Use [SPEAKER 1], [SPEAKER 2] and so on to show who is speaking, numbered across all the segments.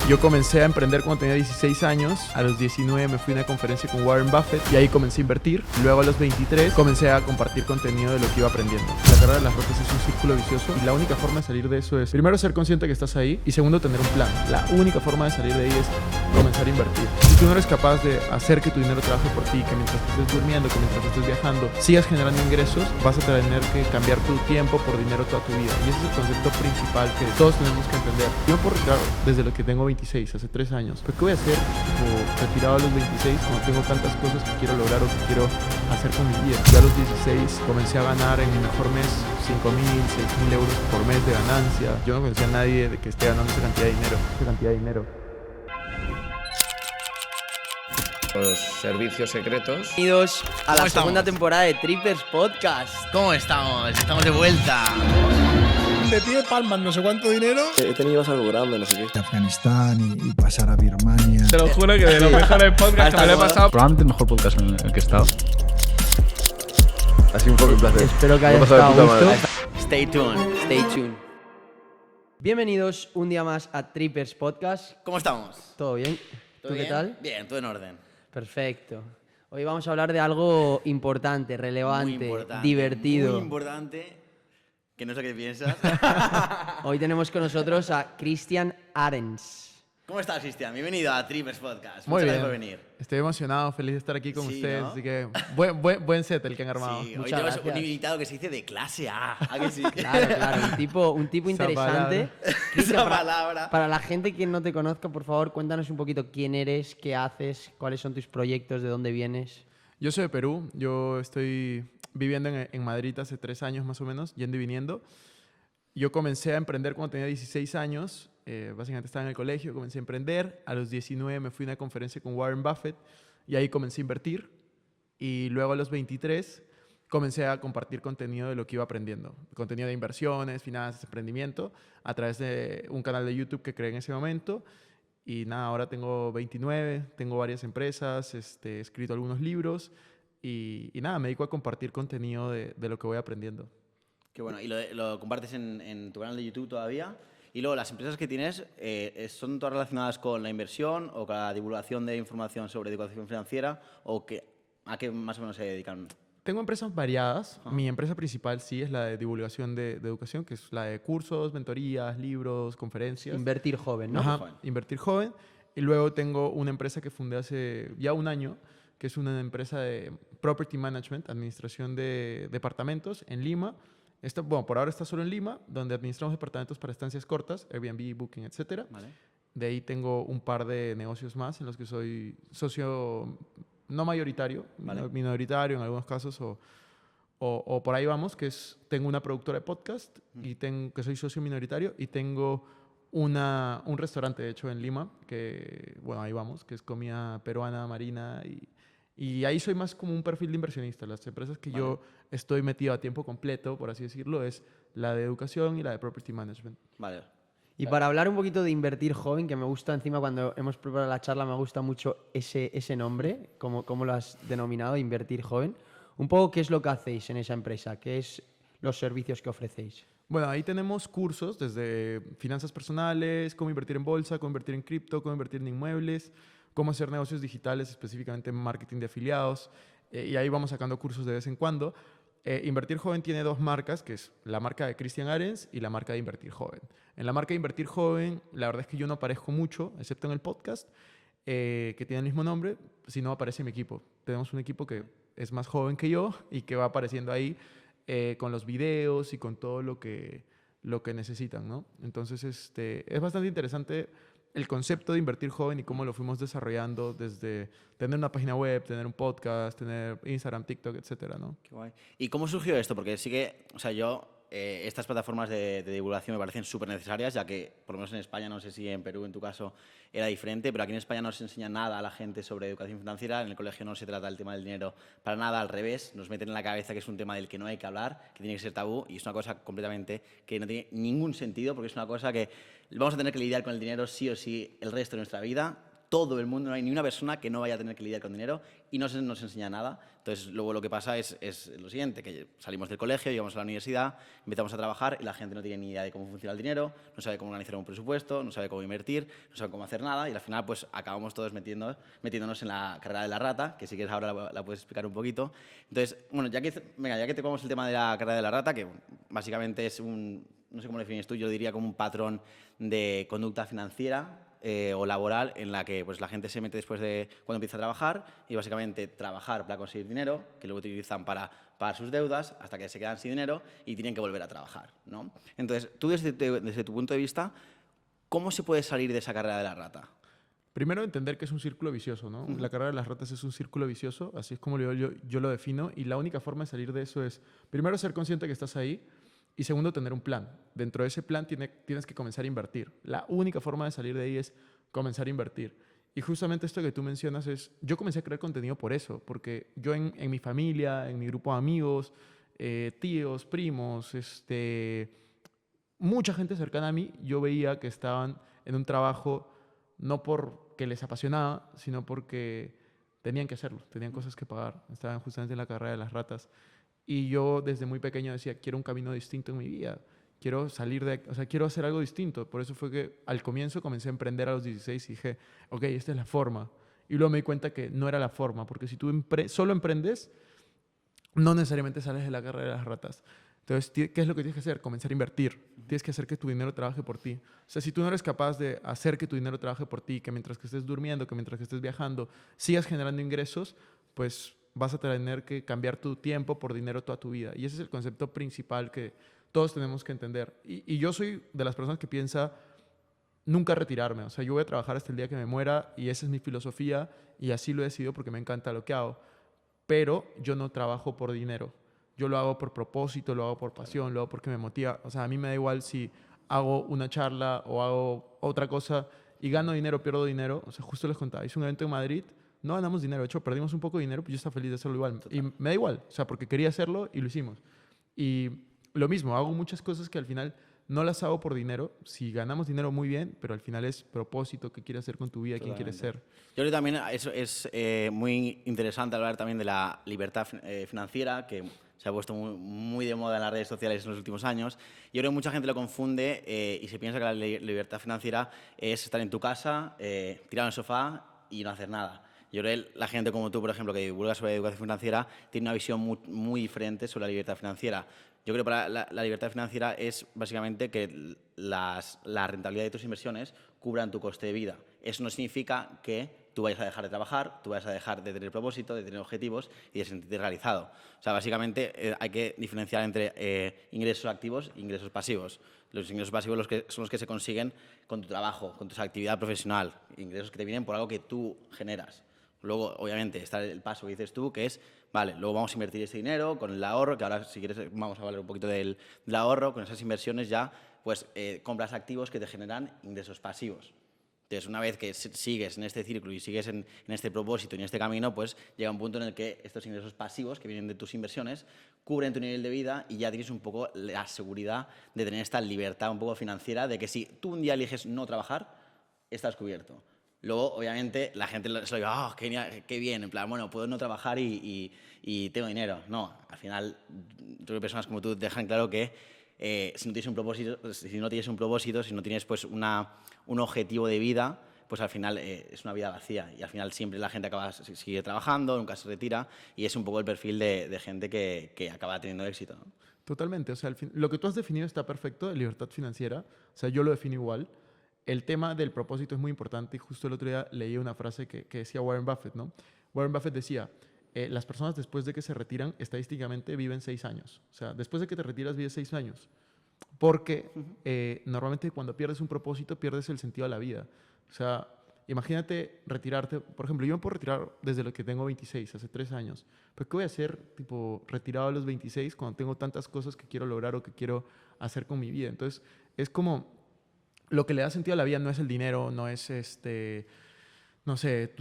[SPEAKER 1] Yo comencé a emprender cuando tenía 16 años. A los 19 me fui a una conferencia con Warren Buffett y ahí comencé a invertir. Luego a los 23 comencé a compartir contenido de lo que iba aprendiendo. La carrera de las rocas es un círculo vicioso y la única forma de salir de eso es, primero, ser consciente que estás ahí y segundo, tener un plan. La única forma de salir de ahí es comenzar a invertir. Si tú no eres capaz de hacer que tu dinero trabaje por ti, que mientras estés durmiendo, que mientras estés viajando, sigas generando ingresos, vas a tener que cambiar tu tiempo por dinero toda tu vida. Y ese es el concepto principal que todos tenemos que entender. Yo, claro, desde lo que tengo 26, hace 3 años, ¿pero qué voy a hacer retirado a los 26 cuando tengo tantas cosas que quiero lograr o que quiero hacer con mi vida? Yo a los 16 comencé a ganar en mi mejor mes 5.000, 6.000 euros por mes de ganancia. Yo no conocía a nadie de que esté ganando esa cantidad de dinero.
[SPEAKER 2] Los servicios secretos.
[SPEAKER 3] Bienvenidos a la
[SPEAKER 4] estamos?
[SPEAKER 3] segunda temporada de Trippers Podcast.
[SPEAKER 4] ¿Cómo estamos? Estamos de vuelta.
[SPEAKER 5] De ti de palmas, no sé cuánto dinero.
[SPEAKER 6] He tenido algo grande, no sé qué.
[SPEAKER 7] De Afganistán y pasar a Birmania.
[SPEAKER 1] Te lo juro que de los mejores podcasts que me lo he pasado.
[SPEAKER 8] Probablemente el mejor podcast en el que he estado.
[SPEAKER 6] Ha sido un poco un placer.
[SPEAKER 3] Espero que haya
[SPEAKER 6] Me he pasado de
[SPEAKER 3] estado a
[SPEAKER 6] puta
[SPEAKER 3] gusto.
[SPEAKER 6] madre.
[SPEAKER 3] Stay tuned, stay tuned. Bienvenidos un día más a Trippers Podcast.
[SPEAKER 4] ¿Cómo estamos?
[SPEAKER 3] ¿Todo bien?
[SPEAKER 4] ¿Todo
[SPEAKER 3] ¿Tú
[SPEAKER 4] bien?
[SPEAKER 3] qué tal?
[SPEAKER 4] Bien, todo en orden.
[SPEAKER 3] Perfecto. Hoy vamos a hablar de algo importante, relevante,
[SPEAKER 4] Muy importante.
[SPEAKER 3] divertido.
[SPEAKER 4] Muy importante. Que no sé qué piensas.
[SPEAKER 3] Hoy tenemos con nosotros a Christian Arens.
[SPEAKER 4] ¿Cómo estás, Cristian? Bienvenido a Trippers Podcast.
[SPEAKER 1] Muy
[SPEAKER 4] Muchas
[SPEAKER 1] bien.
[SPEAKER 4] gracias por venir.
[SPEAKER 1] Estoy emocionado, feliz de estar aquí con
[SPEAKER 4] Sí,
[SPEAKER 1] ustedes.
[SPEAKER 4] ¿no?
[SPEAKER 1] Así que buen set el que han armado.
[SPEAKER 4] Sí, hoy
[SPEAKER 3] Muchas
[SPEAKER 4] tenemos
[SPEAKER 3] gracias.
[SPEAKER 4] un invitado que se dice de clase A. ¿A que sí?
[SPEAKER 3] Claro, un tipo
[SPEAKER 1] Esa
[SPEAKER 3] interesante.
[SPEAKER 1] palabra.
[SPEAKER 3] Cristian,
[SPEAKER 4] Esa palabra.
[SPEAKER 3] para la gente que no te conozca, por favor, cuéntanos un poquito quién eres, qué haces, cuáles son tus proyectos, de dónde vienes.
[SPEAKER 1] Yo soy de Perú. Yo estoy viviendo en Madrid hace 3 años más o menos, yendo y viniendo. Yo comencé a emprender cuando tenía 16 años. Básicamente estaba en el colegio, comencé a emprender. A los 19 me fui a una conferencia con Warren Buffett y ahí comencé a invertir. Y luego a los 23 comencé a compartir contenido de lo que iba aprendiendo. Contenido de inversiones, finanzas, emprendimiento, a través de un canal de YouTube que creé en ese momento. Y nada, ahora tengo 29, tengo varias empresas, he escrito algunos libros y nada, me dedico a compartir contenido de lo que voy aprendiendo.
[SPEAKER 4] Qué bueno. ¿Y lo compartes en tu canal de YouTube todavía? Y luego, ¿las empresas que tienes son todas relacionadas con la inversión o con la divulgación de información sobre educación financiera? ¿O a qué más o menos se dedican?
[SPEAKER 1] Tengo empresas variadas. Mi empresa principal sí es la de divulgación de educación, que es la de cursos, mentorías, libros, conferencias.
[SPEAKER 3] Invertir joven, ¿no?
[SPEAKER 1] Ajá,
[SPEAKER 4] Joven.
[SPEAKER 1] Invertir joven. Y luego tengo una empresa que fundé hace ya 1 año, que es una empresa de property management, administración de departamentos en Lima. Bueno, por ahora está solo en Lima, donde administramos departamentos para estancias cortas, Airbnb, Booking, etc.
[SPEAKER 4] Vale.
[SPEAKER 1] De ahí tengo un par de negocios más en los que soy socio no mayoritario,
[SPEAKER 4] Vale.
[SPEAKER 1] minoritario en algunos casos, o por ahí vamos, tengo una productora de podcast que soy socio minoritario y tengo un restaurante, de hecho, en Lima, que, bueno, ahí vamos, que es comida peruana, marina y ahí soy más como un perfil de inversionista. Las empresas que yo estoy metido a tiempo completo, por así decirlo, es la de educación y la de property management.
[SPEAKER 4] Vale.
[SPEAKER 3] Y para hablar un poquito de invertir joven, que me gusta encima cuando hemos preparado la charla, me gusta mucho ese nombre, como lo has denominado, invertir joven. Un poco, ¿qué es lo que hacéis en esa empresa? ¿Qué es los servicios que ofrecéis?
[SPEAKER 1] Bueno, ahí tenemos cursos desde finanzas personales, cómo invertir en bolsa, cómo invertir en cripto, cómo invertir en inmuebles, cómo hacer negocios digitales, específicamente en marketing de afiliados. Y ahí vamos sacando cursos de vez en cuando. Invertir Joven tiene 2 marcas, que es la marca de Christian Arens y la marca de Invertir Joven. En la marca de Invertir Joven, la verdad es que yo no aparezco mucho, excepto en el podcast, que tiene el mismo nombre, sino aparece mi equipo. Tenemos un equipo que es más joven que yo y que va apareciendo ahí con los videos y con todo lo que necesitan, ¿no? Entonces, es bastante interesante el concepto de invertir joven y cómo lo fuimos desarrollando desde tener una página web, tener un podcast, tener Instagram, TikTok, etcétera, ¿no?
[SPEAKER 4] Qué guay. ¿Y cómo surgió esto? Porque sí que, o sea, estas plataformas de divulgación me parecen súper necesarias, ya que, por lo menos en España, no sé si en Perú, en tu caso, era diferente, pero aquí en España no se enseña nada a la gente sobre educación financiera. En el colegio no se trata el tema del dinero para nada, al revés. Nos meten en la cabeza que es un tema del que no hay que hablar, que tiene que ser tabú, y es una cosa completamente que no tiene ningún sentido, porque es una cosa que vamos a tener que lidiar con el dinero sí o sí el resto de nuestra vida. todo el mundo, no hay ni una persona que no vaya a tener que lidiar con dinero y no se nos enseña nada. Entonces, luego lo que pasa es lo siguiente, que salimos del colegio, llegamos a la universidad, empezamos a trabajar y la gente no tiene ni idea de cómo funciona el dinero, no sabe cómo organizar un presupuesto, no sabe cómo invertir, no sabe cómo hacer nada y al final pues acabamos todos metiéndonos en la carrera de la rata, que si quieres ahora la puedes explicar un poquito. Entonces, bueno, ya que tocamos el tema de la carrera de la rata, que básicamente es no sé cómo lo defines tú, yo diría como un patrón de conducta financiera o laboral en la que pues, la gente se mete después de cuando empieza a trabajar y básicamente trabajar para conseguir dinero, que luego utilizan para pagar sus deudas hasta que se quedan sin dinero y tienen que volver a trabajar, ¿no? Entonces, tú desde tu punto de vista, ¿cómo se puede salir de esa carrera de la rata?
[SPEAKER 1] Primero, entender que es un círculo vicioso, ¿no? La carrera de las ratas es un círculo vicioso, así es como yo lo defino, y la única forma de salir de eso es, primero, ser consciente que estás ahí, y segundo, tener un plan. Dentro de ese plan tienes que comenzar a invertir. La única forma de salir de ahí es comenzar a invertir. Y justamente esto que tú mencionas es, yo comencé a crear contenido por eso, porque yo en mi familia, en mi grupo de amigos, tíos, primos, mucha gente cercana a mí, yo veía que estaban en un trabajo no porque les apasionaba, sino porque tenían que hacerlo, tenían cosas que pagar, estaban justamente en la carrera de las ratas. Y yo desde muy pequeño decía, quiero un camino distinto en mi vida, quiero quiero hacer algo distinto. Por eso fue que al comienzo comencé a emprender a los 16 y dije, ok, esta es la forma. Y luego me di cuenta que no era la forma, porque si tú solo emprendes, no necesariamente sales de la carrera de las ratas. Entonces, ¿qué es lo que tienes que hacer? Comenzar a invertir. Tienes que hacer que tu dinero trabaje por ti. O sea, si tú no eres capaz de hacer que tu dinero trabaje por ti, que mientras que estés durmiendo, que mientras que estés viajando, sigas generando ingresos, pues vas a tener que cambiar tu tiempo por dinero toda tu vida. Y ese es el concepto principal que todos tenemos que entender. Y yo soy de las personas que piensa nunca retirarme. O sea, yo voy a trabajar hasta el día que me muera y esa es mi filosofía y así lo he decidido porque me encanta lo que hago. Pero yo no trabajo por dinero. Yo lo hago por propósito, lo hago por pasión, lo hago porque me motiva. O sea, a mí me da igual si hago una charla o hago otra cosa y gano dinero o pierdo dinero. O sea, justo les contaba, hice un evento en Madrid, no ganamos dinero, de hecho perdimos un poco de dinero, pero yo estaba feliz de hacerlo igual. Y me da igual, o sea, porque quería hacerlo y lo hicimos. Y lo mismo, hago muchas cosas que al final no las hago por dinero. Si ganamos dinero, muy bien, pero al final es propósito, qué quieres hacer con tu vida, quién quieres ser.
[SPEAKER 4] Yo creo que también es muy interesante hablar también de la libertad financiera, que se ha puesto muy de moda en las redes sociales en los últimos años. Yo creo que mucha gente lo confunde y se piensa que la libertad financiera es estar en tu casa, tirado en el sofá y no hacer nada. Yo creo que la gente como tú, por ejemplo, que divulga sobre educación financiera, tiene una visión muy diferente sobre la libertad financiera. Yo creo que para la libertad financiera es básicamente que la rentabilidad de tus inversiones cubran tu coste de vida. Eso no significa que tú vayas a dejar de trabajar, tú vayas a dejar de tener propósito, de tener objetivos y de sentirte realizado. O sea, básicamente hay que diferenciar entre ingresos activos e ingresos pasivos. Los ingresos pasivos son los que se consiguen con tu trabajo, con tu actividad profesional, ingresos que te vienen por algo que tú generas. Luego, obviamente, está el paso que dices tú, que es, vale, luego vamos a invertir ese dinero con el ahorro, que ahora, si quieres, vamos a hablar un poquito del ahorro. Con esas inversiones ya, pues, compras activos que te generan ingresos pasivos. Entonces, una vez que sigues en este círculo y sigues en este propósito y en este camino, pues, llega un punto en el que estos ingresos pasivos que vienen de tus inversiones cubren tu nivel de vida y ya tienes un poco la seguridad de tener esta libertad un poco financiera de que si tú un día eliges no trabajar, estás cubierto. Luego, obviamente, la gente se lo dice, ¡ah, qué bien! En plan, bueno, puedo no trabajar y tengo dinero. No, al final, yo creo que personas como tú dejan claro que si no tienes un propósito, si no tienes pues, un objetivo de vida, pues al final es una vida vacía. Y al final siempre la gente sigue trabajando, nunca se retira, y es un poco el perfil de gente que acaba teniendo éxito, ¿no?
[SPEAKER 1] Totalmente. O sea, lo que tú has definido está perfecto, de libertad financiera. O sea, yo lo defino igual. El tema del propósito es muy importante y justo el otro día leí una frase que decía Warren Buffett, ¿no? Warren Buffett decía, las personas después de que se retiran, estadísticamente viven 6 años. O sea, después de que te retiras, vives 6 años. Porque normalmente cuando pierdes un propósito, pierdes el sentido de la vida. O sea, imagínate retirarte. Por ejemplo, yo me puedo retirar desde lo que tengo 26, hace 3 años. ¿Pero qué voy a hacer, tipo, retirado a los 26 cuando tengo tantas cosas que quiero lograr o que quiero hacer con mi vida? Entonces, es como... Lo que le da sentido a la vida no es el dinero, no es no sé,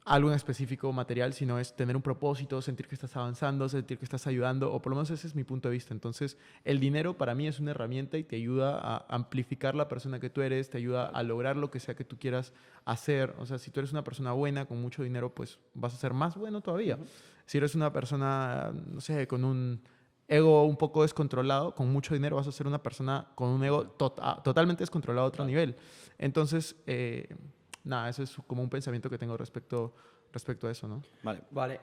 [SPEAKER 1] algo en específico material, sino es tener un propósito, sentir que estás avanzando, sentir que estás ayudando, o por lo menos ese es mi punto de vista. Entonces, el dinero para mí es una herramienta y te ayuda a amplificar la persona que tú eres, te ayuda a lograr lo que sea que tú quieras hacer. O sea, si tú eres una persona buena, con mucho dinero, pues vas a ser más bueno todavía. Si eres una persona, no sé, con un ego un poco descontrolado, con mucho dinero vas a ser una persona con un ego totalmente descontrolado a otro nivel. Entonces, nada, eso es como un pensamiento que tengo respecto a eso, ¿no?
[SPEAKER 3] Vale,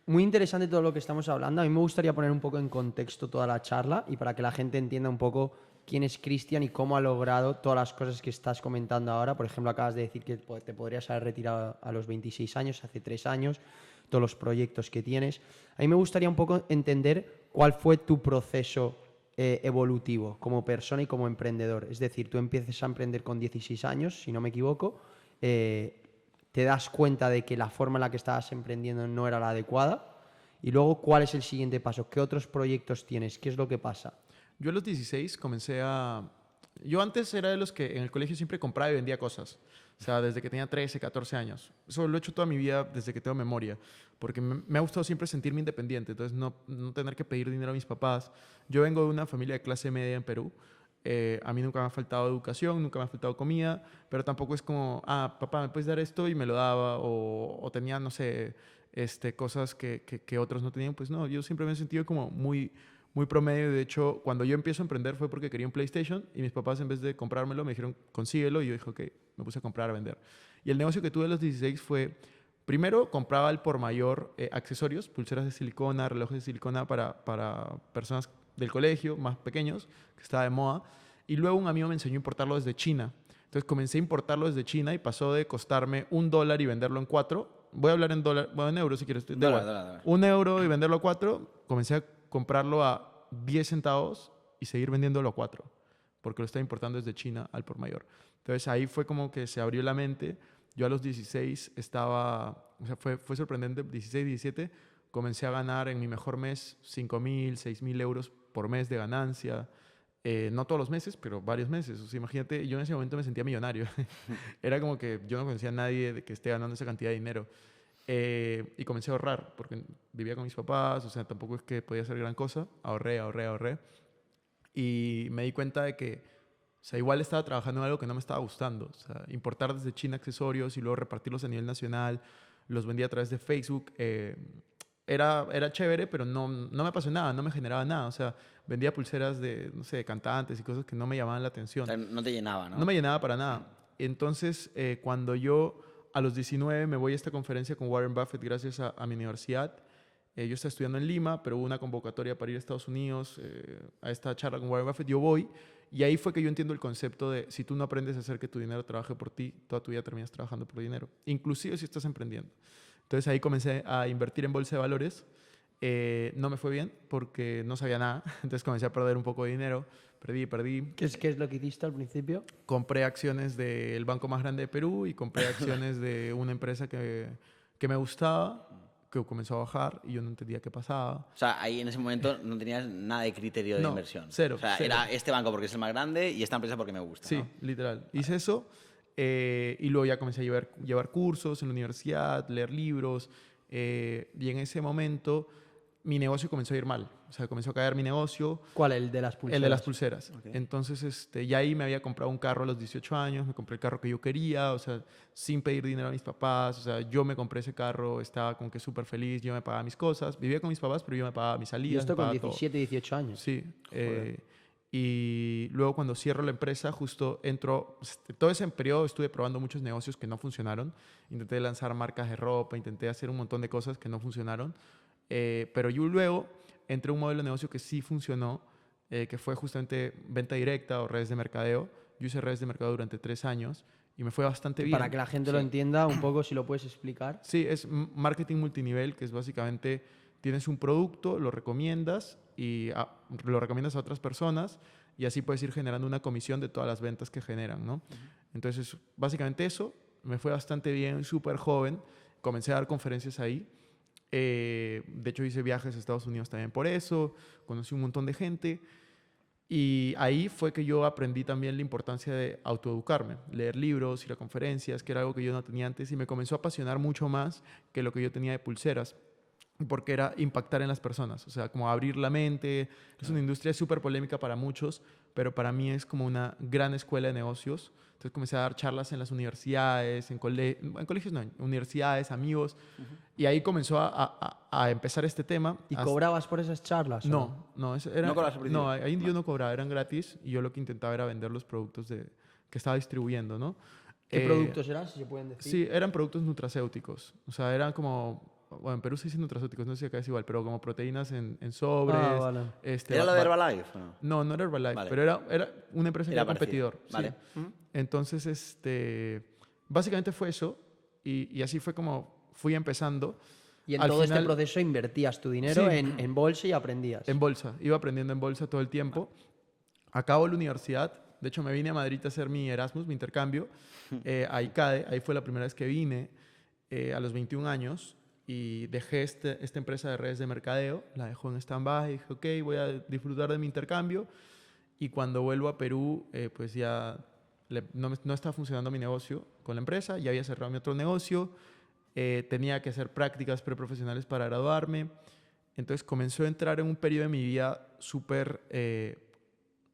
[SPEAKER 3] muy interesante todo lo que estamos hablando. A mí me gustaría poner un poco en contexto toda la charla y para que la gente entienda un poco quién es Cristian y cómo ha logrado todas las cosas que estás comentando ahora. Por ejemplo, acabas de decir que te podrías haber retirado a los 26 años, hace 3 años, todos los proyectos que tienes. A mí me gustaría un poco entender cuál fue tu proceso evolutivo como persona y como emprendedor. Es decir, tú empiezas a emprender con 16 años, si no me equivoco, te das cuenta de que la forma en la que estabas emprendiendo no era la adecuada y luego, ¿cuál es el siguiente paso? ¿Qué otros proyectos tienes? ¿Qué es lo que pasa?
[SPEAKER 1] Yo a los 16 comencé a... Yo antes era de los que en el colegio siempre compraba y vendía cosas. O sea, desde que tenía 13, 14 años. Eso lo he hecho toda mi vida desde que tengo memoria. Porque me ha gustado siempre sentirme independiente. Entonces, no tener que pedir dinero a mis papás. Yo vengo de una familia de clase media en Perú. A mí nunca me ha faltado educación, nunca me ha faltado comida. Pero tampoco es como, papá, ¿me puedes dar esto? Y me lo daba. O tenía, no sé, cosas que otros no tenían. Pues no, yo siempre me he sentido como muy promedio. De hecho, cuando yo empiezo a emprender fue porque quería un PlayStation y mis papás, en vez de comprármelo, me dijeron, consíguelo. Y yo dije, ok, me puse a comprar, a vender. Y el negocio que tuve a los 16 fue, primero, compraba al por mayor accesorios, pulseras de silicona, relojes de silicona para personas del colegio, más pequeños, que estaba de moda. Y luego un amigo me enseñó a importarlo desde China. Entonces comencé a importarlo desde China y pasó de costarme $1 y venderlo en 4. Voy a hablar en dólar, bueno, en euros si quieres.
[SPEAKER 4] Dólar.
[SPEAKER 1] €1 y venderlo a 4. Comencé a comprarlo a 10 centavos y seguir vendiéndolo a 4, porque lo estaba importando desde China al por mayor. Entonces ahí fue como que se abrió la mente. Yo a los 16 estaba, o sea, fue sorprendente, 16, 17, comencé a ganar en mi mejor mes 5.000, 6.000 euros por mes de ganancia. No todos los meses, pero varios meses. O sea, imagínate, yo en ese momento me sentía millonario. Era como que yo no conocía a nadie de que esté ganando esa cantidad de dinero. Y comencé a ahorrar, porque vivía con mis papás, o sea, tampoco es que podía hacer gran cosa. Ahorré. Y me di cuenta de que, o sea, igual estaba trabajando en algo que no me estaba gustando. O sea, importar desde China accesorios y luego repartirlos a nivel nacional, los vendía a través de Facebook. Era chévere, pero no me apasionaba, no me generaba nada. O sea, vendía pulseras de, no sé, de cantantes y cosas que no me llamaban la atención.
[SPEAKER 4] O sea, no te llenaba, ¿no?
[SPEAKER 1] No me llenaba para nada. Entonces, cuando yo a los 19 me voy a esta conferencia con Warren Buffett gracias a mi universidad. Yo estaba estudiando en Lima, pero hubo una convocatoria para ir a Estados Unidos a esta charla con Warren Buffett. Yo voy y ahí fue que yo entiendo el concepto de si tú no aprendes a hacer que tu dinero trabaje por ti, toda tu vida terminas trabajando por dinero, inclusive si estás emprendiendo. Entonces ahí comencé a invertir en bolsa de valores. No me fue bien porque no sabía nada. Entonces comencé a perder un poco de dinero. Perdí.
[SPEAKER 3] ¿Qué es lo que hiciste al principio?
[SPEAKER 1] Compré acciones del banco más grande de Perú y compré acciones de una empresa que me gustaba, que comenzó a bajar y yo no entendía qué pasaba.
[SPEAKER 4] O sea, ahí en ese momento no tenías nada de criterio de inversión.
[SPEAKER 1] Cero.
[SPEAKER 4] O sea, era este banco porque es el más grande y esta empresa porque me gusta,
[SPEAKER 1] Sí,
[SPEAKER 4] ¿no?
[SPEAKER 1] literal. Hice eso y luego ya comencé a llevar cursos en la universidad, leer libros y en ese momento mi negocio comenzó a ir mal. O sea, comenzó a caer mi negocio.
[SPEAKER 3] ¿Cuál? ¿El de las pulseras?
[SPEAKER 1] El de las pulseras.
[SPEAKER 4] Okay.
[SPEAKER 1] Entonces, ya ahí me había comprado un carro a los 18 años, me compré el carro que yo quería, o sea, sin pedir dinero a mis papás, o sea, yo me compré ese carro, estaba como que súper feliz, yo me pagaba mis cosas, vivía con mis papás, pero yo me pagaba mis salidas.
[SPEAKER 3] ¿Y esto con
[SPEAKER 1] me pagaba
[SPEAKER 3] 17, 18 años?
[SPEAKER 1] Sí. Y luego cuando cierro la empresa, justo entro, todo ese periodo estuve probando muchos negocios que no funcionaron, intenté lanzar marcas de ropa, intenté hacer un montón de cosas que no funcionaron, pero yo luego entré a un modelo de negocio que sí funcionó, que fue justamente venta directa o redes de mercadeo. Yo hice redes de mercadeo durante 3 años y me fue bastante bien.
[SPEAKER 3] Para que la gente lo entienda un poco, si lo puedes explicar.
[SPEAKER 1] Sí, es marketing multinivel, que es básicamente tienes un producto, lo recomiendas y lo recomiendas a otras personas y así puedes ir generando una comisión de todas las ventas que generan, ¿no? Entonces, básicamente eso, me fue bastante bien, súper joven, comencé a dar conferencias ahí. De hecho, hice viajes a Estados Unidos también por eso, conocí un montón de gente Y ahí fue que yo aprendí también la importancia de autoeducarme, leer libros, ir a conferencias, que era algo que yo no tenía antes y me comenzó a apasionar mucho más que lo que yo tenía de pulseras, porque era impactar en las personas, o sea, como abrir la mente. Es una industria súper polémica para muchos, pero para mí es como una gran escuela de negocios. Entonces comencé a dar charlas en las universidades, en colegios no, en universidades, amigos, y ahí comenzó a empezar este tema.
[SPEAKER 3] ¿Y cobrabas por esas charlas?
[SPEAKER 1] No, no, era,
[SPEAKER 4] ¿No cobras por
[SPEAKER 1] no,
[SPEAKER 4] principio?
[SPEAKER 1] ahí yo no cobraba, eran gratis y yo lo que intentaba era vender los productos que estaba distribuyendo, ¿no?
[SPEAKER 3] ¿Qué productos eran, si se pueden decir?
[SPEAKER 1] Sí, eran productos nutracéuticos, o sea, eran como... Bueno, en Perú se dicen nutracéuticos, no sé si acá es igual, pero como proteínas en sobres.
[SPEAKER 3] Ah, vale.
[SPEAKER 4] ¿Era lo de Herbalife? ¿O no?
[SPEAKER 1] No era Herbalife,
[SPEAKER 4] Vale.
[SPEAKER 1] pero era una empresa que
[SPEAKER 4] Era
[SPEAKER 1] era
[SPEAKER 4] parecido.
[SPEAKER 1] competidor. sí.
[SPEAKER 4] Vale.
[SPEAKER 1] Entonces, básicamente fue eso y así fue como fui empezando.
[SPEAKER 3] Y en
[SPEAKER 1] Al
[SPEAKER 3] todo este
[SPEAKER 1] final-
[SPEAKER 3] proceso invertías tu dinero
[SPEAKER 1] Sí.
[SPEAKER 3] en bolsa y aprendías.
[SPEAKER 1] En bolsa, iba aprendiendo en bolsa todo el tiempo. Acabo la universidad, de hecho me vine a Madrid a hacer mi Erasmus, mi intercambio, a ICADE, ahí fue la primera vez que vine, a los 21 años, y dejé esta empresa de redes de mercadeo, la dejo en stand-by, dije, ok, voy a disfrutar de mi intercambio, y cuando vuelvo a Perú, pues ya no estaba funcionando mi negocio con la empresa, ya había cerrado mi otro negocio, tenía que hacer prácticas preprofesionales para graduarme. Entonces comenzó a entrar en un periodo de mi vida súper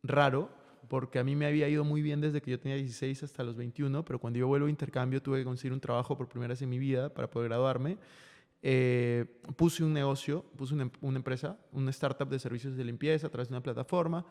[SPEAKER 1] raro, porque a mí me había ido muy bien desde que yo tenía 16 hasta los 21, pero cuando yo vuelvo a intercambio tuve que conseguir un trabajo por primera vez en mi vida para poder graduarme. Puse un negocio, puse una empresa, una startup de servicios de limpieza a través de una plataforma.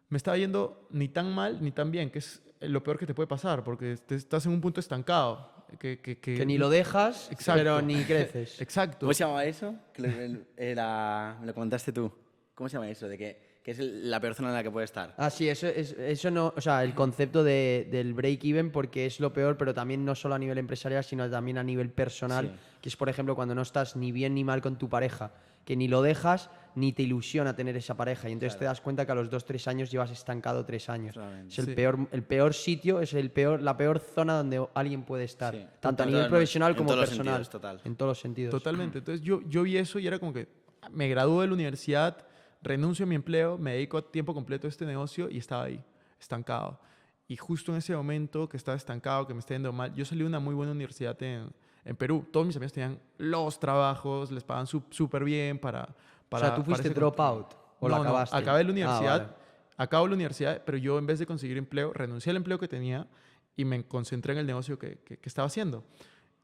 [SPEAKER 1] Me estaba yendo ni tan mal ni tan bien, que es lo peor que te puede pasar, porque estás en un punto estancado.
[SPEAKER 3] Que ni lo dejas,
[SPEAKER 1] Exacto.
[SPEAKER 3] pero ni creces.
[SPEAKER 1] Exacto.
[SPEAKER 4] ¿Cómo se llama eso? Que me lo comentaste tú. ¿Cómo se llama eso? De que es la peor zona en la que puede estar.
[SPEAKER 3] Ah, sí, eso no, o sea, el concepto del break-even, porque es lo peor, pero también no solo a nivel empresarial, sino también a nivel personal,
[SPEAKER 4] Sí.
[SPEAKER 3] que es, por ejemplo, cuando no estás ni bien ni mal con tu pareja, que ni lo dejas ni te ilusiona tener esa pareja, y entonces te das cuenta que a los 2-3 años llevas estancado 3 años.
[SPEAKER 4] Totalmente.
[SPEAKER 3] Es el
[SPEAKER 1] Sí.
[SPEAKER 3] peor sitio, es la peor zona donde alguien puede estar,
[SPEAKER 4] Sí.
[SPEAKER 3] tanto a
[SPEAKER 4] Total,
[SPEAKER 3] nivel
[SPEAKER 4] no,
[SPEAKER 3] profesional
[SPEAKER 4] en
[SPEAKER 3] como
[SPEAKER 4] todos los
[SPEAKER 3] personal.
[SPEAKER 4] sentidos, total.
[SPEAKER 3] En todos los sentidos.
[SPEAKER 1] Totalmente. Entonces yo vi eso y era como que me gradué de la universidad, renuncio a mi empleo, me dedico a tiempo completo a este negocio y estaba ahí, estancado. Y justo en ese momento que estaba estancado, que me estaba yendo mal, yo salí de una muy buena universidad en Perú. Todos mis amigos tenían los trabajos, les pagan súper bien para...
[SPEAKER 3] O sea, ¿tú fuiste dropout o lo
[SPEAKER 1] No,
[SPEAKER 3] acabaste?
[SPEAKER 1] acabé la universidad,
[SPEAKER 3] Ah, vale.
[SPEAKER 1] acabo la universidad, pero yo en vez de conseguir empleo, renuncié al empleo que tenía y me concentré en el negocio que estaba haciendo.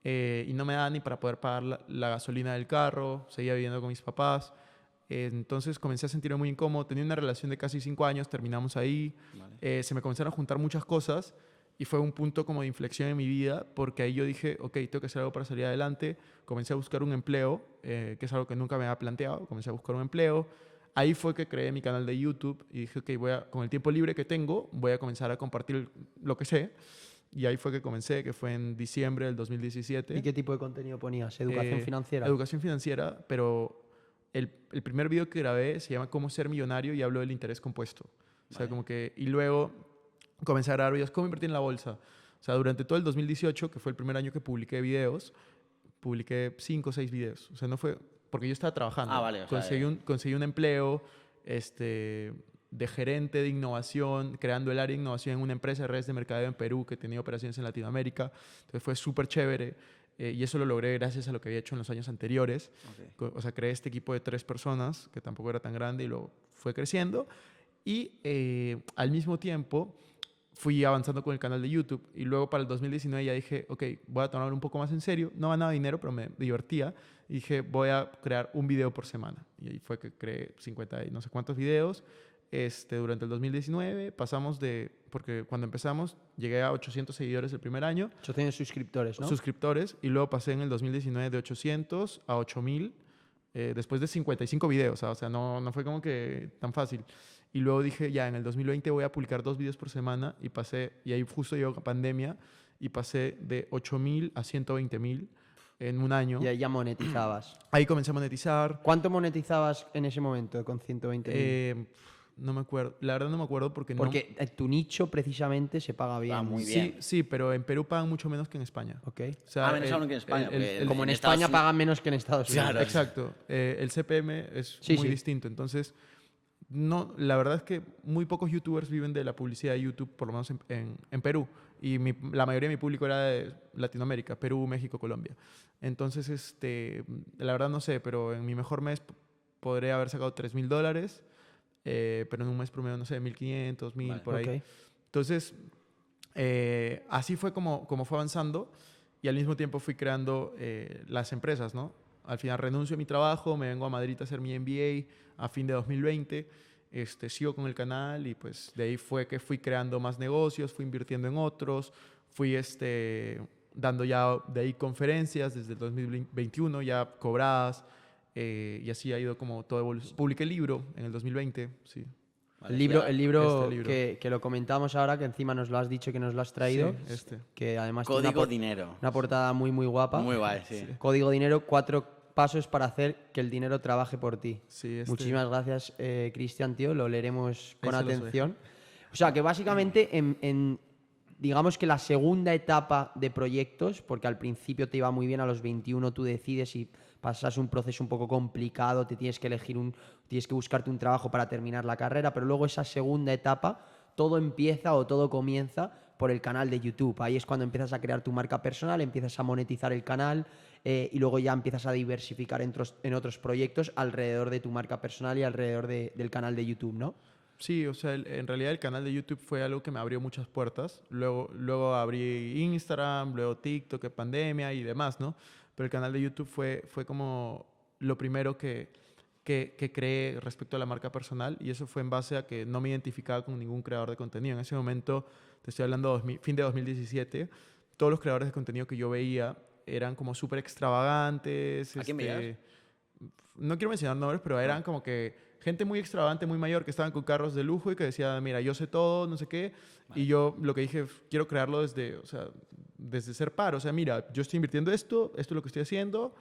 [SPEAKER 1] Y no me daba ni para poder pagar la gasolina del carro, seguía viviendo con mis papás. Entonces comencé a sentirme muy incómodo. Tenía una relación de casi 5 años, terminamos ahí. Se me comenzaron a juntar muchas cosas y fue un punto como de inflexión en mi vida, porque ahí yo dije, ok, tengo que hacer algo para salir adelante. Comencé a buscar un empleo, que es algo que nunca me había planteado. Comencé a buscar un empleo. Ahí fue que creé mi canal de YouTube y dije, ok, con el tiempo libre que tengo, voy a comenzar a compartir lo que sé. Y ahí fue que comencé, que fue en diciembre del 2017.
[SPEAKER 3] ¿Y qué tipo de contenido ponías? ¿Educación financiera?
[SPEAKER 1] Educación financiera, pero el primer video que grabé se llama Cómo ser millonario y hablo del interés compuesto. O sea, como que... Y luego comencé a grabar videos, cómo invertir en la bolsa. O sea, durante todo el 2018, que fue el primer año que publiqué videos, publiqué 5 o 6 videos. O sea, no fue... Porque yo estaba trabajando.
[SPEAKER 4] Ah, vale, o sea,
[SPEAKER 1] conseguí un empleo de gerente de innovación, creando el área de innovación en una empresa de redes de mercadeo en Perú que tenía operaciones en Latinoamérica. Entonces fue súper chévere. Y eso lo logré gracias a lo que había hecho en los años anteriores. O sea, creé este equipo de 3 personas, que tampoco era tan grande, y lo fue creciendo. Y al mismo tiempo fui avanzando con el canal de YouTube. Y luego para el 2019 ya dije, ok, voy a tomarlo un poco más en serio. No ganaba dinero, pero me divertía. Y dije, voy a crear un video por semana. Y ahí fue que creé 50 y no sé cuántos videos. Durante el 2019 pasamos porque cuando empezamos llegué a 800 seguidores el primer año.
[SPEAKER 3] 800 suscriptores, ¿no?
[SPEAKER 1] Suscriptores, y luego pasé en el 2019 de 800 a 8000 después de 55 videos. O sea, no fue como que tan fácil. Y luego dije, ya, en el 2020 voy a publicar 2 videos por semana y ahí justo llegó la pandemia y pasé de 8000 a 120,000 en un año.
[SPEAKER 3] Y ahí ya monetizabas.
[SPEAKER 1] Ahí comencé a monetizar.
[SPEAKER 3] ¿Cuánto monetizabas en ese momento con 120.000?
[SPEAKER 1] No me acuerdo. La verdad no me acuerdo porque
[SPEAKER 3] Porque tu nicho precisamente se paga bien.
[SPEAKER 4] Ah, muy
[SPEAKER 1] Sí,
[SPEAKER 4] bien.
[SPEAKER 1] sí, pero en Perú pagan mucho menos que en España.
[SPEAKER 3] Ok.
[SPEAKER 1] O sea,
[SPEAKER 4] Menos aún que en España. porque
[SPEAKER 3] Como en
[SPEAKER 4] Estados
[SPEAKER 3] España
[SPEAKER 4] Unidos-
[SPEAKER 3] pagan menos que en Estados Unidos.
[SPEAKER 4] Claro.
[SPEAKER 1] Exacto. El CPM es
[SPEAKER 3] Sí,
[SPEAKER 1] muy
[SPEAKER 3] sí.
[SPEAKER 1] distinto. Entonces, no, la verdad es que muy pocos youtubers viven de la publicidad de YouTube, por lo menos en Perú. Y la mayoría de mi público era de Latinoamérica, Perú, México, Colombia. Entonces, la verdad no sé, pero en mi mejor mes podré haber sacado $3,000, pero en un mes promedio, no sé, 1,500, 1,000, por ahí.
[SPEAKER 3] Ok.
[SPEAKER 1] Entonces, así fue como fue avanzando y al mismo tiempo fui creando las empresas, ¿no? Al final renuncio a mi trabajo, me vengo a Madrid a hacer mi MBA a fin de 2020, sigo con el canal y pues de ahí fue que fui creando más negocios, fui invirtiendo en otros, fui dando ya de ahí conferencias desde el 2021 ya cobradas y así ha ido como todo evolucionando. Publiqué el libro en el 2020, sí.
[SPEAKER 3] El libro
[SPEAKER 1] Este libro.
[SPEAKER 3] que lo comentamos ahora, que encima nos lo has dicho que nos lo has traído,
[SPEAKER 1] Sí,
[SPEAKER 3] que además tiene
[SPEAKER 4] Código Dinero.
[SPEAKER 3] una portada muy, muy guapa.
[SPEAKER 4] Muy guay, sí.
[SPEAKER 3] Código Dinero, 4 pasos para hacer que el dinero trabaje por ti.
[SPEAKER 1] Sí,
[SPEAKER 3] Muchísimas gracias, Cristian, tío. Lo leeremos con
[SPEAKER 1] Ahí se los
[SPEAKER 3] atención. O sea, que básicamente digamos que la segunda etapa de proyectos, porque al principio te iba muy bien, a los 21 tú decides y pasas un proceso un poco complicado, te tienes que tienes que buscarte un trabajo para terminar la carrera, pero luego esa segunda etapa, todo empieza o todo comienza por el canal de YouTube. Ahí es cuando empiezas a crear tu marca personal, empiezas a monetizar el canal y luego ya empiezas a diversificar en otros proyectos alrededor de tu marca personal y alrededor del canal de YouTube, ¿no?
[SPEAKER 1] Sí, o sea, en realidad el canal de YouTube fue algo que me abrió muchas puertas. Luego abrí Instagram, luego TikTok, pandemia y demás, ¿no? Pero el canal de YouTube fue como lo primero que creé respecto a la marca personal y eso fue en base a que no me identificaba con ningún creador de contenido. En ese momento, te estoy hablando fin de 2017, todos los creadores de contenido que yo veía eran como súper extravagantes.
[SPEAKER 4] ¿A quién veías?
[SPEAKER 1] No quiero mencionar nombres, pero eran como que gente muy extravagante, muy mayor, que estaban con carros de lujo y que decía, mira, yo sé todo, no sé qué. Vale. Y yo lo que dije, quiero crearlo desde ser par. O sea, mira, yo estoy invirtiendo esto es lo que estoy haciendo.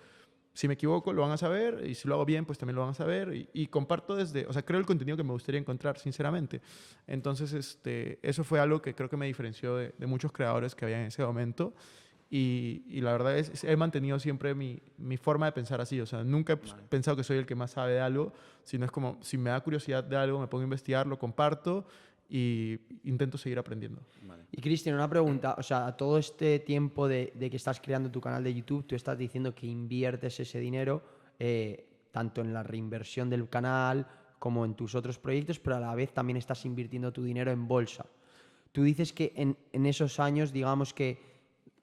[SPEAKER 1] Si me equivoco, lo van a saber. Y si lo hago bien, pues también lo van a saber. Y comparto o sea, creo el contenido que me gustaría encontrar, sinceramente. Entonces, eso fue algo que creo que me diferenció de muchos creadores que había en ese momento. Y la verdad he mantenido siempre mi forma de pensar así. O sea, nunca he pensado que soy el que más sabe de algo, sino es como, si me da curiosidad de algo, me pongo a investigar, lo comparto y intento seguir aprendiendo.
[SPEAKER 4] Vale.
[SPEAKER 3] Y Cristian, una pregunta. O sea, todo este tiempo de que estás creando tu canal de YouTube, tú estás diciendo que inviertes ese dinero tanto en la reinversión del canal como en tus otros proyectos, pero a la vez también estás invirtiendo tu dinero en bolsa. Tú dices que en esos años, digamos que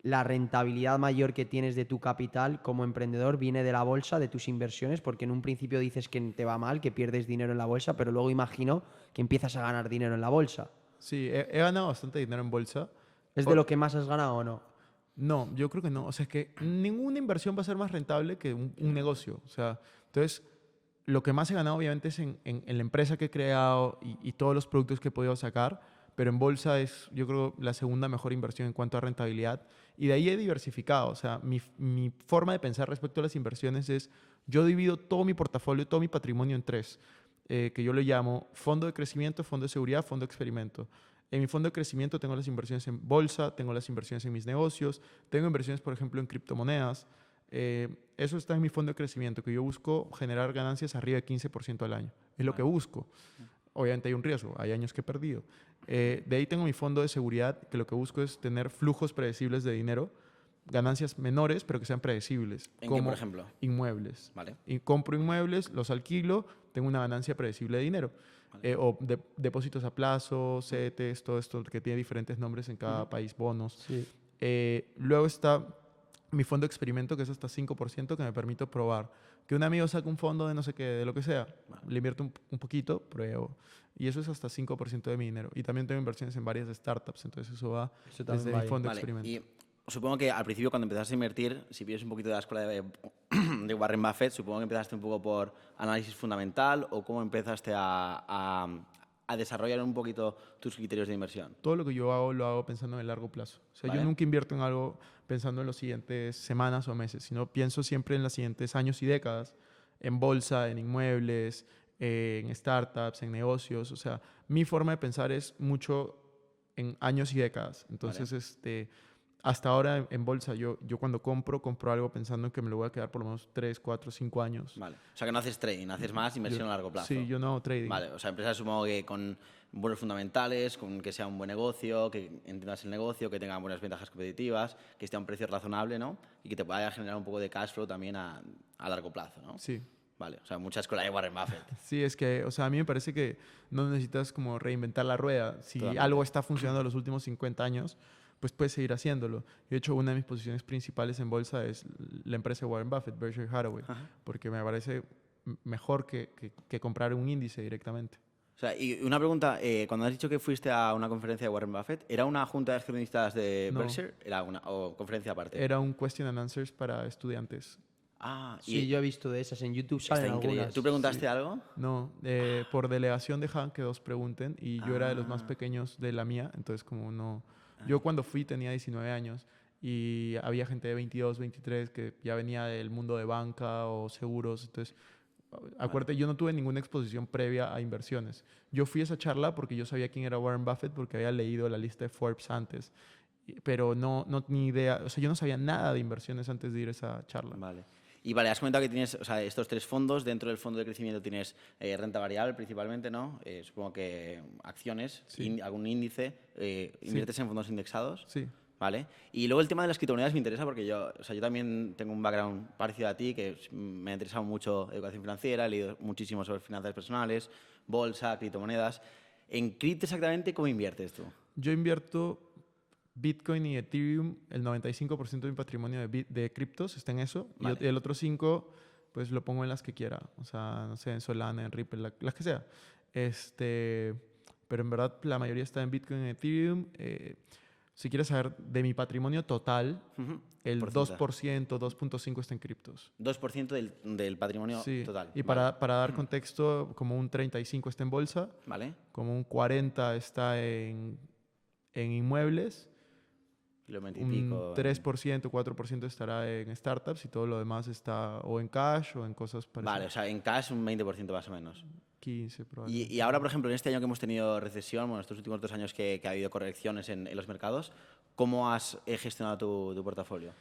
[SPEAKER 3] la rentabilidad mayor que tienes de tu capital como emprendedor viene de la bolsa, de tus inversiones, porque en un principio dices que te va mal, que pierdes dinero en la bolsa, pero luego imagino que empiezas a ganar dinero en la bolsa.
[SPEAKER 1] Sí, he ganado bastante dinero en bolsa.
[SPEAKER 3] ¿Es de lo que más has ganado o no?
[SPEAKER 1] No, yo creo que no. O sea, es que ninguna inversión va a ser más rentable que un negocio. O sea, entonces, lo que más he ganado obviamente es en la empresa que he creado y todos los productos que he podido sacar, pero en bolsa es, yo creo, la segunda mejor inversión en cuanto a rentabilidad. Y de ahí he diversificado. O sea, mi forma de pensar respecto a las inversiones es, yo divido todo mi portafolio, todo mi patrimonio en 3, que yo le llamo fondo de crecimiento, fondo de seguridad, fondo de experimento. En mi fondo de crecimiento tengo las inversiones en bolsa, tengo las inversiones en mis negocios, tengo inversiones, por ejemplo, en criptomonedas. Eso está en mi fondo de crecimiento, que yo busco generar ganancias arriba de 15% al año. Es lo que busco. Obviamente hay un riesgo, hay años que he perdido. De ahí tengo mi fondo de seguridad, que lo que busco es tener flujos predecibles de dinero, ganancias menores, pero que sean predecibles.
[SPEAKER 4] ¿En
[SPEAKER 1] como
[SPEAKER 4] qué, por ejemplo?
[SPEAKER 1] Inmuebles.
[SPEAKER 4] Vale.
[SPEAKER 1] Y compro inmuebles, los alquilo, tengo una ganancia predecible de dinero. Vale. O depósitos a plazo, CETES, todo esto que tiene diferentes nombres en cada país, bonos.
[SPEAKER 3] Sí.
[SPEAKER 1] Luego está mi fondo de experimento, que es hasta 5%, que me permite probar. Que un amigo saca un fondo de no sé qué, de lo que sea, le invierto un poquito, pruebo. Y eso es hasta 5% de mi dinero. Y también tengo inversiones en varias startups, entonces eso va desde mi fondo de experimento.
[SPEAKER 4] Y supongo que al principio cuando empezaste a invertir, si vienes un poquito de la escuela de Warren Buffett, supongo que empezaste un poco por análisis fundamental o cómo empezaste a desarrollar un poquito tus criterios de inversión.
[SPEAKER 1] Todo lo que yo hago lo hago pensando en el largo plazo. O sea, yo nunca invierto en algo pensando en las siguientes semanas o meses, sino pienso siempre en los siguientes años y décadas, en bolsa, en inmuebles, en startups, en negocios. O sea, mi forma de pensar es mucho en años y décadas. Entonces, hasta ahora en bolsa, yo cuando compro algo pensando en que me lo voy a quedar por lo menos 3, 4, 5 años.
[SPEAKER 4] Vale. O sea, que no haces trading, haces más inversión a largo plazo.
[SPEAKER 1] Sí, yo no hago trading.
[SPEAKER 4] Vale, o sea, empresas supongo que con buenos fundamentales, con que sea un buen negocio, que entiendas el negocio, que tenga buenas ventajas competitivas, que esté a un precio razonable, ¿no? Y que te vaya a generar un poco de cash flow también a largo plazo, ¿no?
[SPEAKER 1] Sí.
[SPEAKER 4] Vale, o sea, mucha escuela de Warren Buffett.
[SPEAKER 1] Sí, es que, o sea, a mí me parece que no necesitas como reinventar la rueda. Si
[SPEAKER 4] Totalmente.
[SPEAKER 1] algo está funcionando los últimos 50 años, pues puedes seguir haciéndolo. De hecho, una de mis posiciones principales en bolsa es la empresa de Warren Buffett, Berkshire Hathaway, porque me parece mejor que comprar un índice directamente.
[SPEAKER 4] O sea, y una pregunta, cuando has dicho que fuiste a una conferencia de Warren Buffett, ¿era una junta de accionistas de
[SPEAKER 1] No.
[SPEAKER 4] Berkshire? ¿Era una o conferencia aparte?
[SPEAKER 1] Era un question and answers para estudiantes.
[SPEAKER 4] Ah,
[SPEAKER 3] Sí, yo he visto de esas en YouTube,
[SPEAKER 4] está
[SPEAKER 3] salen
[SPEAKER 4] increíble.
[SPEAKER 3] algunas.
[SPEAKER 4] ¿Tú preguntaste algo?
[SPEAKER 1] No, por delegación dejaban que dos pregunten y yo era de los más pequeños de la mía, entonces como no... Yo cuando fui tenía 19 años y había gente de 22, 23 que ya venía del mundo de banca o seguros, entonces... Acuérdate, yo no tuve ninguna exposición previa a inversiones. Yo fui a esa charla porque yo sabía quién era Warren Buffett porque había leído la lista de Forbes antes, pero no ni idea, o sea, yo no sabía nada de inversiones antes de ir a esa charla.
[SPEAKER 4] Vale. Y vale, has comentado que tienes, o sea, estos 3 fondos. Dentro del fondo de crecimiento tienes renta variable principalmente, ¿no? Supongo que acciones,
[SPEAKER 1] Sí.
[SPEAKER 4] algún índice. ¿Inviertes en fondos indexados?
[SPEAKER 1] Sí.
[SPEAKER 4] Vale. Y luego el tema de las criptomonedas me interesa porque yo también tengo un background parecido a ti, que me ha interesado mucho educación financiera, he leído muchísimo sobre finanzas personales, bolsa, criptomonedas. ¿En cripto exactamente cómo inviertes tú?
[SPEAKER 1] Yo invierto Bitcoin y Ethereum, el 95% de mi patrimonio de criptos está en eso.
[SPEAKER 4] Vale.
[SPEAKER 1] Y el otro 5%, pues lo pongo en las que quiera. O sea, no sé, en Solana, en Ripple, las que sea. Pero en verdad la mayoría está en Bitcoin y Ethereum. Si quieres saber de mi patrimonio total, el
[SPEAKER 4] Porcentaje.
[SPEAKER 1] 2%, 2.5% está en criptos.
[SPEAKER 4] 2% del patrimonio
[SPEAKER 1] Sí.
[SPEAKER 4] total.
[SPEAKER 1] Y
[SPEAKER 4] Vale.
[SPEAKER 1] para dar contexto, como un 35% está en bolsa,
[SPEAKER 4] Vale.
[SPEAKER 1] como un 40% está en inmuebles,
[SPEAKER 4] Y lo 20 y
[SPEAKER 1] un
[SPEAKER 4] pico.
[SPEAKER 1] 3%, 4% estará en startups y todo lo demás está o en cash o en cosas parecidas.
[SPEAKER 4] Vale, o sea, en cash un 20% más o menos.
[SPEAKER 1] 15 probablemente.
[SPEAKER 4] Y ahora, por ejemplo, en este año que hemos tenido recesión, bueno, estos últimos 2 años que ha habido correcciones en los mercados, ¿cómo has gestionado tu portafolio?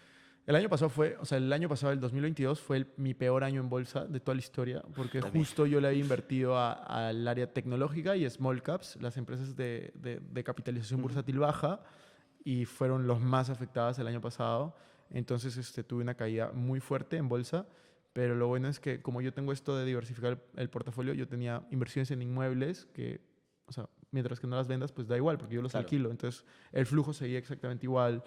[SPEAKER 1] El año pasado el 2022 fue mi peor año en bolsa de toda la historia, porque justo yo le había invertido al área tecnológica y small caps, las empresas de capitalización bursátil baja, y fueron los más afectadas el año pasado. Entonces tuve una caída muy fuerte en bolsa, pero lo bueno es que como yo tengo esto de diversificar el portafolio, yo tenía inversiones en inmuebles que, o sea, mientras que no las vendas, pues da igual, porque yo los
[SPEAKER 4] Claro.
[SPEAKER 1] alquilo. Entonces el flujo seguía exactamente igual.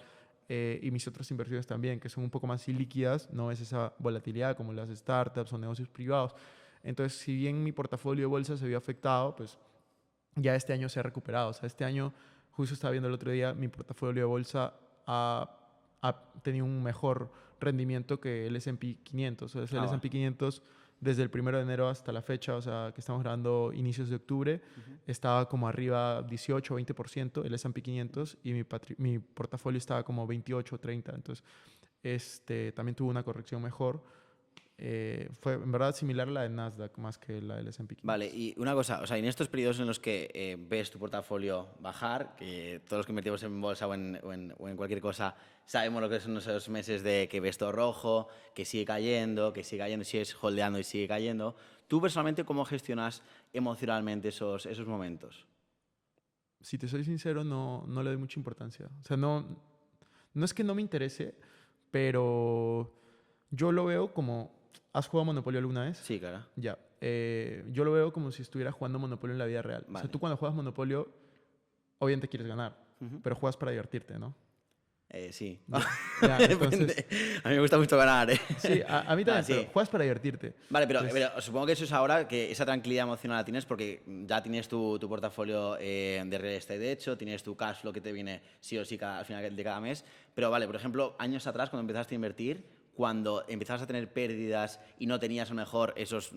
[SPEAKER 1] Y mis otras inversiones también, que son un poco más ilíquidas, no es esa volatilidad como las startups o negocios privados. Entonces, si bien mi portafolio de bolsa se vio afectado, pues ya este año se ha recuperado. O sea, este año, justo estaba viendo el otro día, mi portafolio de bolsa ha tenido un mejor rendimiento que el S&P 500. O sea, el S&P 500 desde el 1 de enero hasta la fecha, o sea, que estamos grabando inicios de octubre, estaba como arriba 18 o 20% el S&P 500 y mi portafolio estaba como 28 o 30. Entonces, también tuvo una corrección mejor. Fue en verdad similar a la de Nasdaq más que la del S&P 500.
[SPEAKER 4] Vale, y una cosa, o sea, en estos periodos en los que ves tu portafolio bajar, que todos los que invertimos en bolsa o en cualquier cosa sabemos lo que son esos meses de que ves todo rojo, que sigue cayendo, sigues holdeando y sigue cayendo. ¿Tú personalmente cómo gestionas emocionalmente esos momentos?
[SPEAKER 1] Si te soy sincero, no le doy mucha importancia. O sea, no es que no me interese, pero yo lo veo como... ¿Has jugado Monopolio alguna vez?
[SPEAKER 4] Sí, claro.
[SPEAKER 1] Ya. Yo lo veo como si estuviera jugando Monopolio en la vida real. O
[SPEAKER 4] Vale.
[SPEAKER 1] sea, tú cuando juegas Monopolio, obviamente quieres ganar, pero juegas para divertirte, ¿no?
[SPEAKER 4] Sí.
[SPEAKER 1] Ya,
[SPEAKER 4] Depende.
[SPEAKER 1] entonces,
[SPEAKER 4] A mí me gusta mucho ganar, ¿eh?
[SPEAKER 1] sí, a mí también,
[SPEAKER 4] Sí.
[SPEAKER 1] pero juegas para divertirte.
[SPEAKER 4] Vale, pero
[SPEAKER 1] Entonces,
[SPEAKER 4] supongo que eso es ahora, que esa tranquilidad emocional la tienes porque ya tienes tu portafolio de real estate de hecho, tienes tu cash flow que te viene sí o sí al final de cada mes. Pero vale, por ejemplo, años atrás, cuando empezaste a invertir, cuando empezabas a tener pérdidas y no tenías a lo mejor esos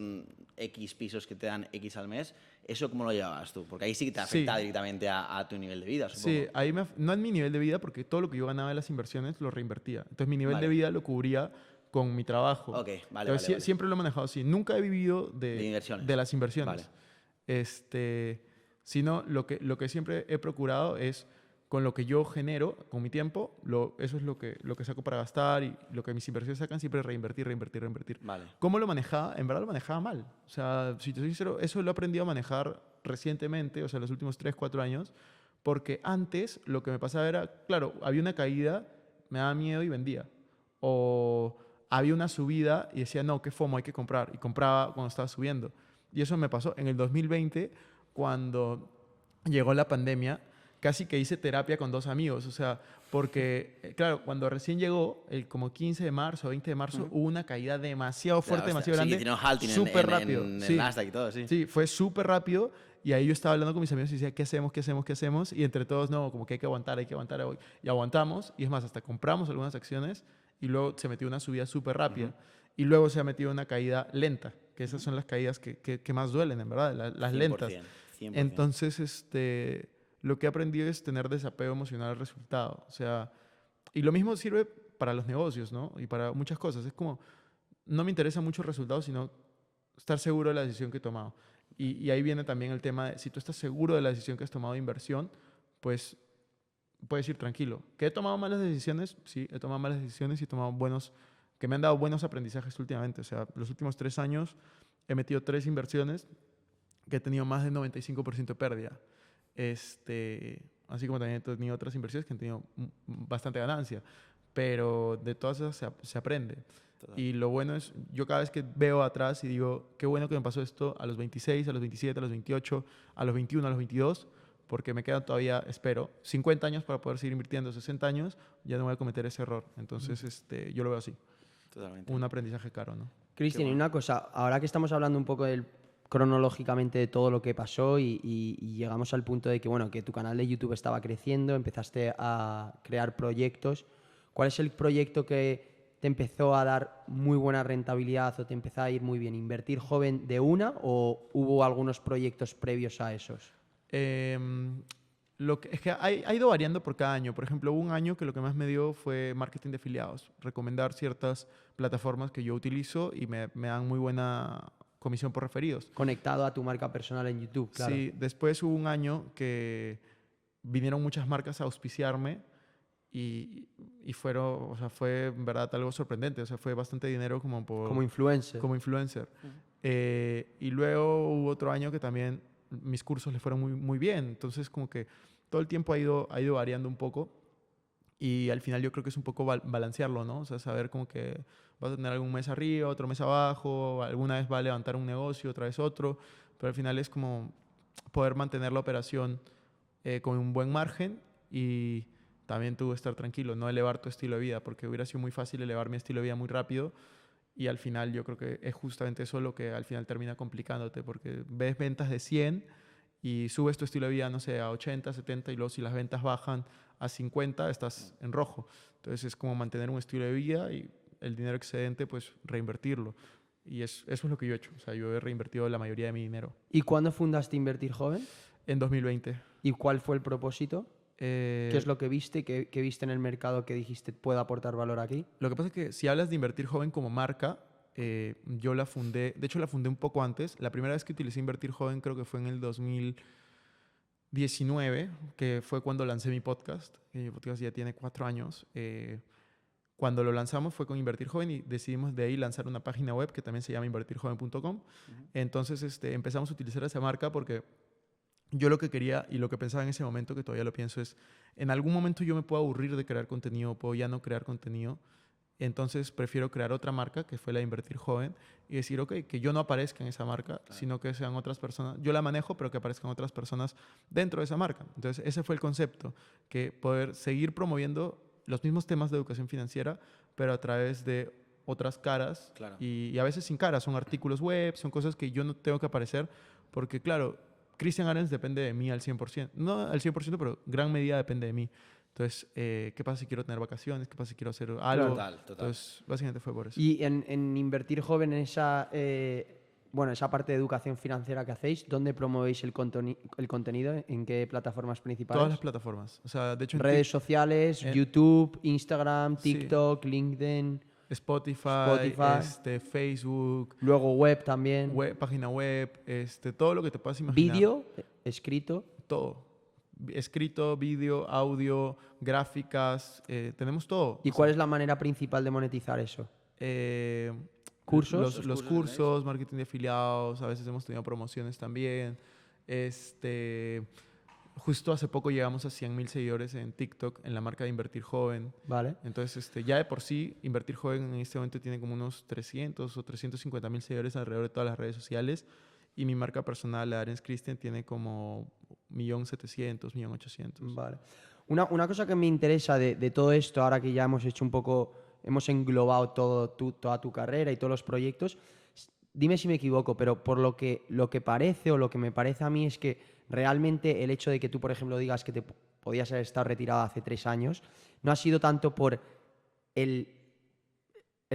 [SPEAKER 4] X pisos que te dan X al mes, ¿eso cómo lo llevabas tú? Porque ahí sí que te afecta directamente a tu nivel de vida, supongo.
[SPEAKER 1] sí, ahí no en mi nivel de vida, porque todo lo que yo ganaba de las inversiones lo reinvertía. Entonces mi nivel de vida lo cubría con mi trabajo.
[SPEAKER 4] Ok, vale,
[SPEAKER 1] Entonces,
[SPEAKER 4] vale.
[SPEAKER 1] siempre lo he manejado así. Nunca he vivido
[SPEAKER 4] De inversiones.
[SPEAKER 1] de las inversiones.
[SPEAKER 4] Vale.
[SPEAKER 1] Sino lo que siempre he procurado es con lo que yo genero, con mi tiempo, eso es lo que saco para gastar y lo que mis inversiones sacan siempre es reinvertir.
[SPEAKER 4] Vale.
[SPEAKER 1] ¿Cómo lo manejaba? En verdad lo manejaba mal. O sea, si te soy sincero, eso lo he aprendido a manejar recientemente, o sea, los últimos 3, 4 años, porque antes lo que me pasaba era, claro, había una caída, me daba miedo y vendía. O había una subida y decía, no, qué FOMO, hay que comprar. Y compraba cuando estaba subiendo. Y eso me pasó en el 2020, cuando llegó la pandemia, casi que hice terapia con 2 amigos. O sea, porque, claro, cuando recién llegó, como 15 de marzo, 20 de marzo, hubo una caída demasiado fuerte, demasiado grande.
[SPEAKER 4] Sí, que tiene un halting
[SPEAKER 1] súper rápido.
[SPEAKER 4] en
[SPEAKER 1] Sí.
[SPEAKER 4] el Nasdaq y todo, sí.
[SPEAKER 1] Sí, fue súper rápido. Y ahí yo estaba hablando con mis amigos y decía, ¿qué hacemos? ¿Qué hacemos? ¿Qué hacemos? Y entre todos, no, como que hay que aguantar. Y aguantamos. Y es más, hasta compramos algunas acciones y luego se metió una subida súper rápida. Y luego se ha metido una caída lenta, que esas son las caídas que más duelen, en verdad, las
[SPEAKER 4] 100%,
[SPEAKER 1] lentas.
[SPEAKER 4] 100%.
[SPEAKER 1] Entonces, lo que he aprendido es tener desapego emocional al resultado. O sea, y lo mismo sirve para los negocios, ¿no? Y para muchas cosas. Es como, no me interesa mucho el resultado, sino estar seguro de la decisión que he tomado. Y ahí viene también el tema de, si tú estás seguro de la decisión que has tomado de inversión, pues puedes ir tranquilo. ¿Que he tomado malas decisiones? Sí, he tomado malas decisiones y he tomado que me han dado buenos aprendizajes últimamente. O sea, los últimos 3 años he metido 3 inversiones que he tenido más del 95% de pérdida. Así como también he tenido otras inversiones que han tenido bastante ganancia. Pero de todas esas se aprende.
[SPEAKER 4] Total.
[SPEAKER 1] Y lo bueno es, yo cada vez que veo atrás y digo, qué bueno que me pasó esto a los 26, a los 27, a los 28, a los 21, a los 22, porque me quedan todavía, espero, 50 años para poder seguir invirtiendo, 60 años, ya no voy a cometer ese error. Entonces, yo lo veo así.
[SPEAKER 4] Totalmente.
[SPEAKER 1] Un aprendizaje caro, ¿no?
[SPEAKER 3] Cristian, y una cosa, ahora que estamos hablando un poco cronológicamente de todo lo que pasó y llegamos al punto de que, bueno, que tu canal de YouTube estaba creciendo, empezaste a crear proyectos. ¿Cuál es el proyecto que te empezó a dar muy buena rentabilidad o te empezó a ir muy bien? ¿Invertir joven de una o hubo algunos proyectos previos a esos?
[SPEAKER 1] Es que ha ido variando por cada año. Por ejemplo, hubo un año que lo que más me dio fue marketing de afiliados. Recomendar ciertas plataformas que yo utilizo y me dan muy buena comisión por referidos.
[SPEAKER 3] Conectado a tu marca personal en YouTube, claro.
[SPEAKER 1] Sí, después hubo un año que vinieron muchas marcas a auspiciarme y fueron, o sea, fue en verdad algo sorprendente. O sea, fue bastante dinero
[SPEAKER 3] Como influencer.
[SPEAKER 1] como influencer. Y luego hubo otro año que también mis cursos le fueron muy, muy bien. Entonces, como que todo el tiempo ha ido variando un poco. Y al final yo creo que es un poco balancearlo, ¿no? O sea, saber como que vas a tener algún mes arriba, otro mes abajo, alguna vez va a levantar un negocio, otra vez otro. Pero al final es como poder mantener la operación con un buen margen y también tú estar tranquilo, no elevar tu estilo de vida, porque hubiera sido muy fácil elevar mi estilo de vida muy rápido. Y al final yo creo que es justamente eso lo que al final termina complicándote, porque ves ventas de 100 y subes tu estilo de vida, no sé, a 80, 70 y luego si las ventas bajan a 50 estás en rojo. Entonces es como mantener un estilo de vida y el dinero excedente pues reinvertirlo. Y eso es lo que yo he hecho. O sea, yo he reinvertido la mayoría de mi dinero.
[SPEAKER 3] ¿Y cuándo fundaste Invertir Joven?
[SPEAKER 1] En 2020.
[SPEAKER 3] ¿Y cuál fue el propósito? ¿Qué es lo que viste? ¿Qué viste en el mercado que dijiste puede aportar valor aquí?
[SPEAKER 1] Lo que pasa es que si hablas de Invertir Joven como marca, yo la fundé, de hecho la fundé un poco antes. La primera vez que utilicé Invertir Joven creo que fue en el 2019, que fue cuando lancé mi podcast. Mi podcast ya tiene 4 años. Cuando lo lanzamos fue con Invertir Joven y decidimos de ahí lanzar una página web que también se llama invertirjoven.com. Entonces empezamos a utilizar esa marca porque yo lo que quería y lo que pensaba en ese momento, que todavía lo pienso, es en algún momento yo me puedo aburrir de crear contenido, puedo ya no crear contenido. Entonces prefiero crear otra marca, que fue la de Invertir Joven, y decir, ok, que yo no aparezca en esa marca, sino que sean otras personas. Yo la manejo, pero que aparezcan otras personas dentro de esa marca. Entonces ese fue el concepto, que poder seguir promoviendo los mismos temas de educación financiera, pero a través de otras caras.
[SPEAKER 4] Claro.
[SPEAKER 1] Y a veces sin caras. Son artículos web, son cosas que yo no tengo que aparecer, porque claro, Cristian Arens depende de mí al 100%. No al 100%, pero gran medida depende de mí. Entonces, ¿qué pasa si quiero tener vacaciones? ¿Qué pasa si quiero hacer algo?
[SPEAKER 4] Total.
[SPEAKER 1] Entonces, básicamente fue por eso.
[SPEAKER 3] Y en Invertir Joven, en esa parte de educación financiera que hacéis, ¿dónde promovéis el contenido? ¿En qué plataformas principales?
[SPEAKER 1] Todas las plataformas. O sea, de hecho,
[SPEAKER 3] redes sociales, YouTube, Instagram, TikTok, LinkedIn,
[SPEAKER 1] Spotify. Facebook,
[SPEAKER 3] luego web también,
[SPEAKER 1] página web, todo lo que te puedas imaginar.
[SPEAKER 3] vídeo, escrito.
[SPEAKER 1] Todo. escrito, vídeo, audio, gráficas, tenemos todo.
[SPEAKER 3] ¿Y cuál es la manera principal de monetizar eso?
[SPEAKER 1] Eh,
[SPEAKER 3] ¿Cursos?
[SPEAKER 1] Los cursos, marketing de afiliados, a veces hemos tenido promociones también. Justo hace poco llegamos a 100.000 seguidores en TikTok en la marca de Invertir Joven.
[SPEAKER 3] Vale.
[SPEAKER 1] Entonces, ya de por sí, Invertir Joven en este momento tiene como unos 300 o 350.000 seguidores alrededor de todas las redes sociales. Y mi marca personal, la Arens Christian, tiene como 1.700.000, 1.800.000.
[SPEAKER 3] Vale. Una cosa que me interesa de todo esto, ahora que ya hemos hecho un poco, hemos englobado toda tu carrera y todos los proyectos, dime si me equivoco, pero por lo que parece o lo que me parece a mí es que realmente el hecho de que tú, por ejemplo, digas que te podías haber estado retirado hace 3 años, no ha sido tanto por el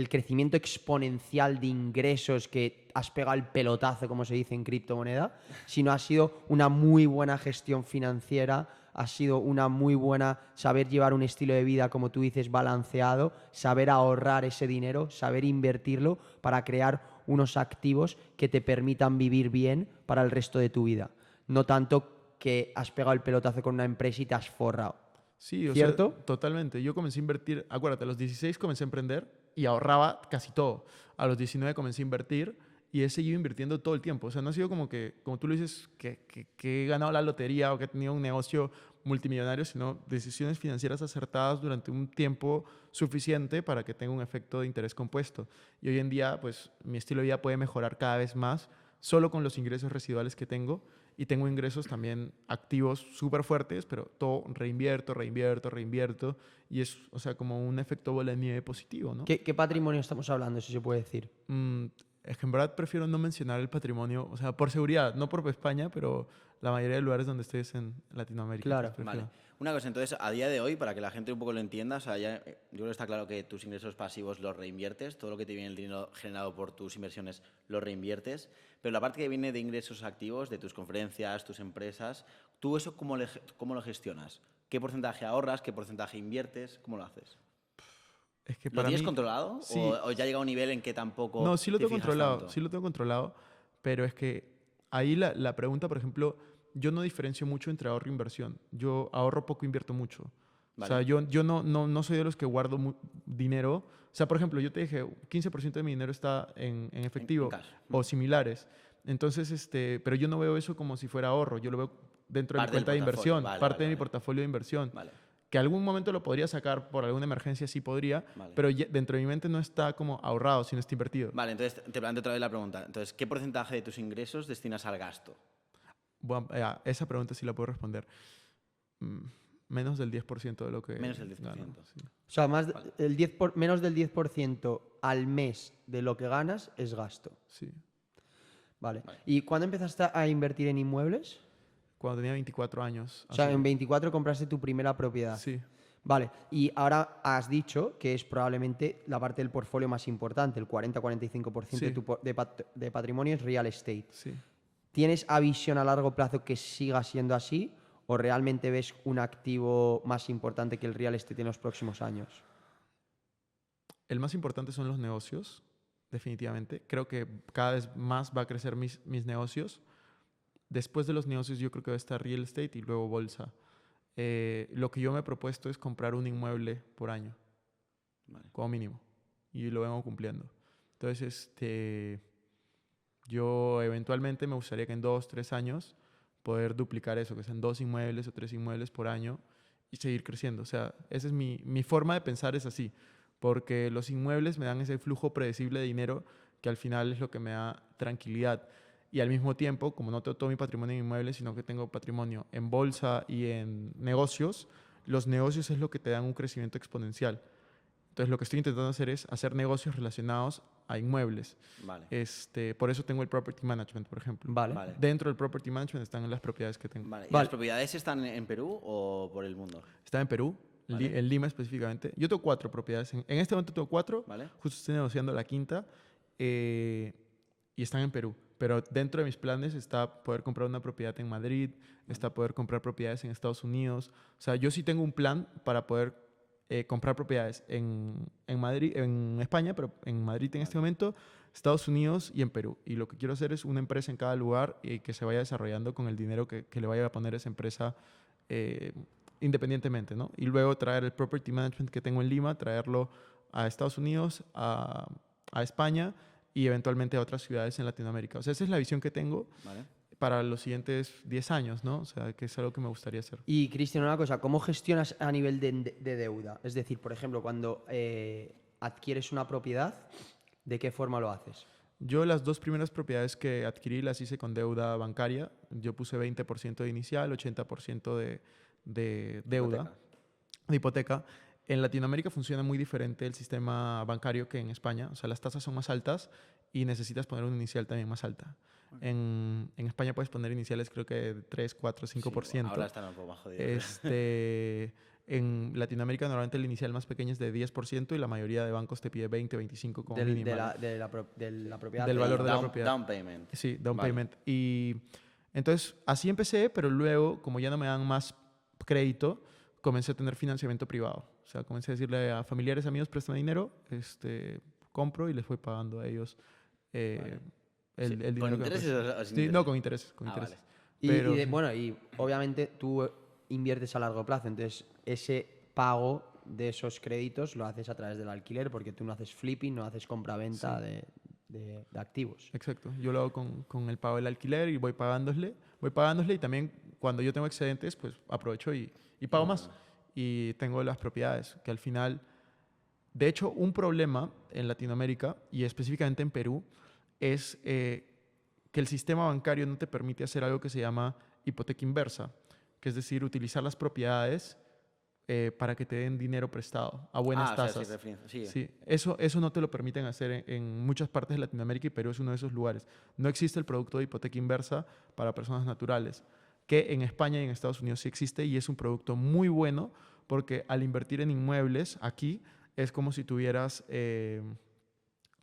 [SPEAKER 3] crecimiento exponencial de ingresos que has pegado el pelotazo, como se dice en criptomoneda, sino ha sido una muy buena gestión financiera, ha sido una muy buena saber llevar un estilo de vida, como tú dices, balanceado, saber ahorrar ese dinero, saber invertirlo para crear unos activos que te permitan vivir bien para el resto de tu vida. No tanto que has pegado el pelotazo con una empresa y te has forrado.
[SPEAKER 1] Sí, o
[SPEAKER 3] ¿Cierto?
[SPEAKER 1] sea, totalmente. Yo comencé a invertir, acuérdate, a los 16 comencé a emprender y ahorraba casi todo. A los 19 comencé a invertir y he seguido invirtiendo todo el tiempo. O sea, no ha sido como que, como tú lo dices, que he ganado la lotería o que he tenido un negocio multimillonario, sino decisiones financieras acertadas durante un tiempo suficiente para que tenga un efecto de interés compuesto. Y hoy en día, pues, mi estilo de vida puede mejorar cada vez más solo con los ingresos residuales que tengo. Y tengo ingresos también activos súper fuertes, pero todo reinvierto. Y es, o sea, como un efecto bola de nieve positivo, ¿no?
[SPEAKER 3] ¿Qué patrimonio estamos hablando, si se puede decir?
[SPEAKER 1] Es que en verdad prefiero no mencionar el patrimonio, o sea, por seguridad, no por España, pero la mayoría de lugares donde estés en Latinoamérica.
[SPEAKER 3] Claro.
[SPEAKER 1] pues,
[SPEAKER 4] Vale. Una cosa, entonces, a día de hoy, para que la gente un poco lo entienda, o sea, yo creo que está claro que tus ingresos pasivos los reinviertes, todo lo que te viene el dinero generado por tus inversiones lo reinviertes, pero la parte que viene de ingresos activos, de tus conferencias, tus empresas, ¿tú eso cómo lo gestionas? ¿Qué porcentaje ahorras? ¿Qué porcentaje inviertes? ¿Cómo lo haces?
[SPEAKER 1] Es que
[SPEAKER 4] ¿Lo
[SPEAKER 1] para
[SPEAKER 4] tienes
[SPEAKER 1] mí,
[SPEAKER 4] controlado?
[SPEAKER 1] sí.
[SPEAKER 4] ¿O ya llega a un nivel en que tampoco
[SPEAKER 1] No, sí lo
[SPEAKER 4] te
[SPEAKER 1] tengo
[SPEAKER 4] fijas
[SPEAKER 1] controlado,
[SPEAKER 4] tanto?
[SPEAKER 1] sí lo tengo controlado, pero es que ahí la pregunta, por ejemplo, yo no diferencio mucho entre ahorro e inversión. Yo ahorro poco, invierto mucho.
[SPEAKER 4] Vale.
[SPEAKER 1] O sea, yo no soy de los que guardo dinero. O sea, por ejemplo, yo te dije, 15% de mi dinero está en efectivo
[SPEAKER 4] En cash.
[SPEAKER 1] o similares. Entonces, pero yo no veo eso como si fuera ahorro. Yo lo veo dentro de mi
[SPEAKER 4] Parte del
[SPEAKER 1] cuenta de
[SPEAKER 4] portafolio.
[SPEAKER 1] inversión,
[SPEAKER 4] Vale,
[SPEAKER 1] parte
[SPEAKER 4] vale,
[SPEAKER 1] de mi
[SPEAKER 4] vale.
[SPEAKER 1] portafolio de inversión.
[SPEAKER 4] Vale.
[SPEAKER 1] Que algún momento lo podría sacar por alguna emergencia, sí podría,
[SPEAKER 4] Vale.
[SPEAKER 1] pero dentro de mi mente no está como ahorrado, sino está invertido.
[SPEAKER 4] Vale, entonces te planteo otra vez la pregunta. Entonces, ¿qué porcentaje de tus ingresos destinas al gasto?
[SPEAKER 1] Bueno, esa pregunta sí la puedo responder. Menos del 10% de lo que
[SPEAKER 4] Menos del 10%.
[SPEAKER 1] gano, sí.
[SPEAKER 3] O sea, menos del 10% al mes de lo que ganas es gasto.
[SPEAKER 1] Sí.
[SPEAKER 3] Vale. ¿Y cuándo empezaste a invertir en inmuebles?
[SPEAKER 1] Cuando tenía 24 años.
[SPEAKER 3] O sea,
[SPEAKER 1] así.
[SPEAKER 3] en 24 compraste tu primera propiedad.
[SPEAKER 1] Sí.
[SPEAKER 3] Vale. Y ahora has dicho que es probablemente la parte del portfolio más importante, el 40-45%
[SPEAKER 1] Sí.
[SPEAKER 3] de patrimonio es real estate.
[SPEAKER 1] Sí.
[SPEAKER 3] ¿Tienes a visión a largo plazo que siga siendo así o realmente ves un activo más importante que el real estate en los próximos años?
[SPEAKER 1] El más importante son los negocios, definitivamente. Creo que cada vez más va a crecer mis negocios. Después de los negocios yo creo que va a estar real estate y luego bolsa. Lo que yo me he propuesto es comprar un inmueble por año,
[SPEAKER 4] Vale.
[SPEAKER 1] como mínimo. Y lo vengo cumpliendo. Entonces, yo eventualmente me gustaría que en 2, 3 años poder duplicar eso, que sean 2 inmuebles o 3 inmuebles por año y seguir creciendo. O sea, esa es mi forma de pensar, es así. Porque los inmuebles me dan ese flujo predecible de dinero que al final es lo que me da tranquilidad. Y al mismo tiempo, como no tengo todo mi patrimonio en inmuebles, sino que tengo patrimonio en bolsa y en negocios, los negocios es lo que te dan un crecimiento exponencial. Entonces, lo que estoy intentando hacer es hacer negocios relacionados a inmuebles.
[SPEAKER 4] Vale.
[SPEAKER 1] Por eso tengo el property management, por ejemplo.
[SPEAKER 3] Vale.
[SPEAKER 4] Vale.
[SPEAKER 1] Dentro del property management están las propiedades que tengo.
[SPEAKER 4] Vale. ¿Y
[SPEAKER 3] Vale.
[SPEAKER 4] las propiedades están en Perú o por el mundo?
[SPEAKER 1] Está en Perú,
[SPEAKER 4] Vale.
[SPEAKER 1] en Lima específicamente. Yo tengo 4 propiedades. En este momento tengo 4.
[SPEAKER 4] Vale.
[SPEAKER 1] Justo estoy negociando la quinta. Y están en Perú. Pero dentro de mis planes está poder comprar una propiedad en Madrid, está poder comprar propiedades en Estados Unidos. O sea, yo sí tengo un plan para poder comprar propiedades en Madrid, en España, pero en Madrid en este momento, Estados Unidos y en Perú. Y lo que quiero hacer es una empresa en cada lugar y que se vaya desarrollando con el dinero que le vaya a poner esa empresa independientemente, ¿no? Y luego traer el property management que tengo en Lima, traerlo a Estados Unidos, a España y eventualmente a otras ciudades en Latinoamérica. O sea, esa es la visión que tengo
[SPEAKER 4] Vale.
[SPEAKER 1] para los siguientes 10 años, ¿no? O sea, que es algo que me gustaría hacer.
[SPEAKER 3] Y Cristian, una cosa, ¿cómo gestionas a nivel de deuda? Es decir, por ejemplo, cuando adquieres una propiedad, ¿de qué forma lo haces?
[SPEAKER 1] Yo las 2 primeras propiedades que adquirí las hice con deuda bancaria. Yo puse 20% de inicial, 80% de deuda, de hipoteca. En Latinoamérica funciona muy diferente el sistema bancario que en España. O sea, las tasas son más altas y necesitas poner una inicial también más alta. En España puedes poner iniciales creo que de 3, 4, 5%.
[SPEAKER 4] Sí, ahora están un poco más jodidos.
[SPEAKER 1] En Latinoamérica normalmente el inicial más pequeño es de 10% y la mayoría de bancos te pide 20, 25 como mínimo.
[SPEAKER 3] De la propiedad.
[SPEAKER 1] Del valor de la propiedad.
[SPEAKER 4] Down payment.
[SPEAKER 1] Sí, down
[SPEAKER 4] Vale.
[SPEAKER 1] payment. Y entonces así empecé, pero luego, como ya no me dan más crédito, comencé a tener financiamiento privado. O sea, comencé a decirle a familiares, amigos, préstame dinero, compro y les voy pagando a ellos el dinero.
[SPEAKER 4] ¿Con
[SPEAKER 1] que me
[SPEAKER 4] intereses
[SPEAKER 1] prestan.
[SPEAKER 4] o sin
[SPEAKER 1] Sí,
[SPEAKER 4] intereses?
[SPEAKER 1] no, con intereses. Con
[SPEAKER 4] Ah,
[SPEAKER 1] intereses.
[SPEAKER 4] vale.
[SPEAKER 1] Pero,
[SPEAKER 3] Bueno, y obviamente tú inviertes a largo plazo, entonces ese pago de esos créditos lo haces a través del alquiler porque tú no haces flipping, no haces compra-venta de activos.
[SPEAKER 1] Exacto. Yo lo hago con el pago del alquiler y voy pagándole y también cuando yo tengo excedentes, pues aprovecho y pago más. Y tengo las propiedades, que al final, de hecho, un problema en Latinoamérica y específicamente en Perú es que el sistema bancario no te permite hacer algo que se llama hipoteca inversa, que es decir, utilizar las propiedades para que te den dinero prestado a buenas
[SPEAKER 4] o sea,
[SPEAKER 1] tasas.
[SPEAKER 4] sí.
[SPEAKER 1] Sí, eso no te lo permiten hacer en muchas partes de Latinoamérica y Perú es uno de esos lugares. No existe el producto de hipoteca inversa para personas naturales, que en España y en Estados Unidos sí existe y es un producto muy bueno porque al invertir en inmuebles aquí es como si tuvieras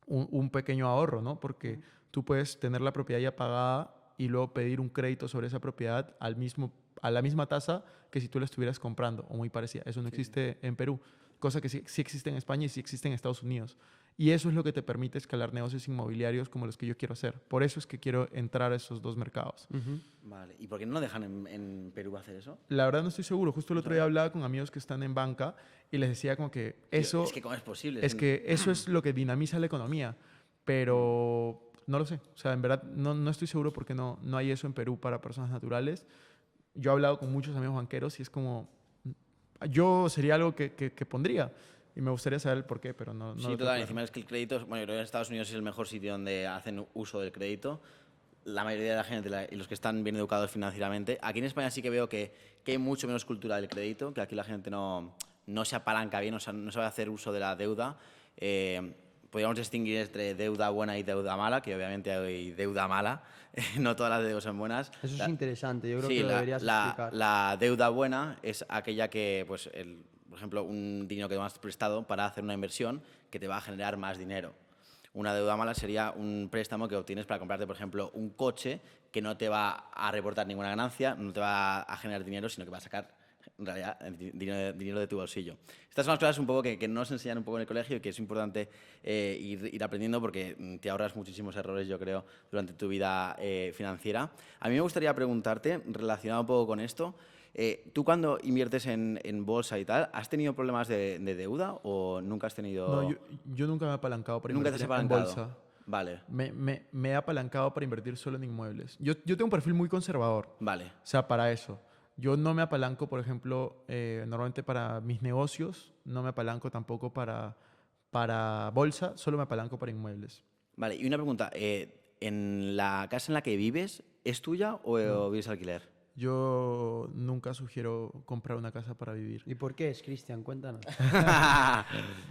[SPEAKER 1] un pequeño ahorro, ¿no? Porque tú puedes tener la propiedad ya pagada y luego pedir un crédito sobre esa propiedad a la misma tasa que si tú la estuvieras comprando o muy parecida. Eso no existe en Perú, cosa que sí existe en España y sí existe en Estados Unidos. Y eso es lo que te permite escalar negocios inmobiliarios como los que yo quiero hacer. Por eso es que quiero entrar a esos 2 mercados.
[SPEAKER 4] Vale. ¿Y por qué no lo dejan en Perú hacer eso?
[SPEAKER 1] La verdad no estoy seguro. Justo el otro día hablaba con amigos que están en banca y les decía como que eso...
[SPEAKER 4] Es que cómo es posible.
[SPEAKER 1] Es que eso es lo que dinamiza la economía, pero no lo sé. O sea, en verdad no estoy seguro porque no hay eso en Perú para personas naturales. Yo he hablado con muchos amigos banqueros y es como... Yo sería algo que pondría y me gustaría saber el por qué, pero no
[SPEAKER 4] Sí,
[SPEAKER 1] lo tengo
[SPEAKER 4] total.
[SPEAKER 1] claro.
[SPEAKER 4] Encima es que el crédito, bueno, yo creo que en Estados Unidos es el mejor sitio donde hacen uso del crédito. La mayoría de la gente y los que están bien educados financieramente. Aquí en España sí que veo que hay mucho menos cultura del crédito, que aquí la gente no se apalanca bien, no sabe hacer uso de la deuda. Podríamos distinguir entre deuda buena y deuda mala, que obviamente hay deuda mala, no todas las deudas son buenas.
[SPEAKER 3] Eso es interesante, yo creo
[SPEAKER 4] Sí,
[SPEAKER 3] que lo deberías explicar.
[SPEAKER 4] la deuda buena es aquella que, pues, por ejemplo, un dinero que te has prestado para hacer una inversión que te va a generar más dinero. Una deuda mala sería un préstamo que obtienes para comprarte, por ejemplo, un coche que no te va a reportar ninguna ganancia, no te va a generar dinero, sino que va a sacar en realidad dinero de tu bolsillo. Estas son las cosas un poco que no nos enseñan un poco en el colegio y que es importante ir aprendiendo porque te ahorras muchísimos errores, yo creo, durante tu vida financiera. A mí me gustaría preguntarte, relacionado un poco con esto, ¿tú cuando inviertes en bolsa y tal, has tenido problemas de deuda o nunca has tenido...?
[SPEAKER 1] No, yo nunca me he apalancado para
[SPEAKER 4] ¿Nunca te has
[SPEAKER 1] invertir en
[SPEAKER 4] apalancado?
[SPEAKER 1] bolsa.
[SPEAKER 4] Vale,
[SPEAKER 1] Me he apalancado para invertir solo en inmuebles. Yo tengo un perfil muy conservador.
[SPEAKER 4] vale.
[SPEAKER 1] O sea, para eso. Yo no me apalanco, por ejemplo, normalmente para mis negocios, no me apalanco tampoco para bolsa, solo me apalanco para inmuebles.
[SPEAKER 4] Vale, y una pregunta, ¿en la casa en la que vives es tuya o vives alquiler?
[SPEAKER 1] Yo nunca sugiero comprar una casa para vivir.
[SPEAKER 3] ¿Y por qué es, Cristian? Cuéntanos.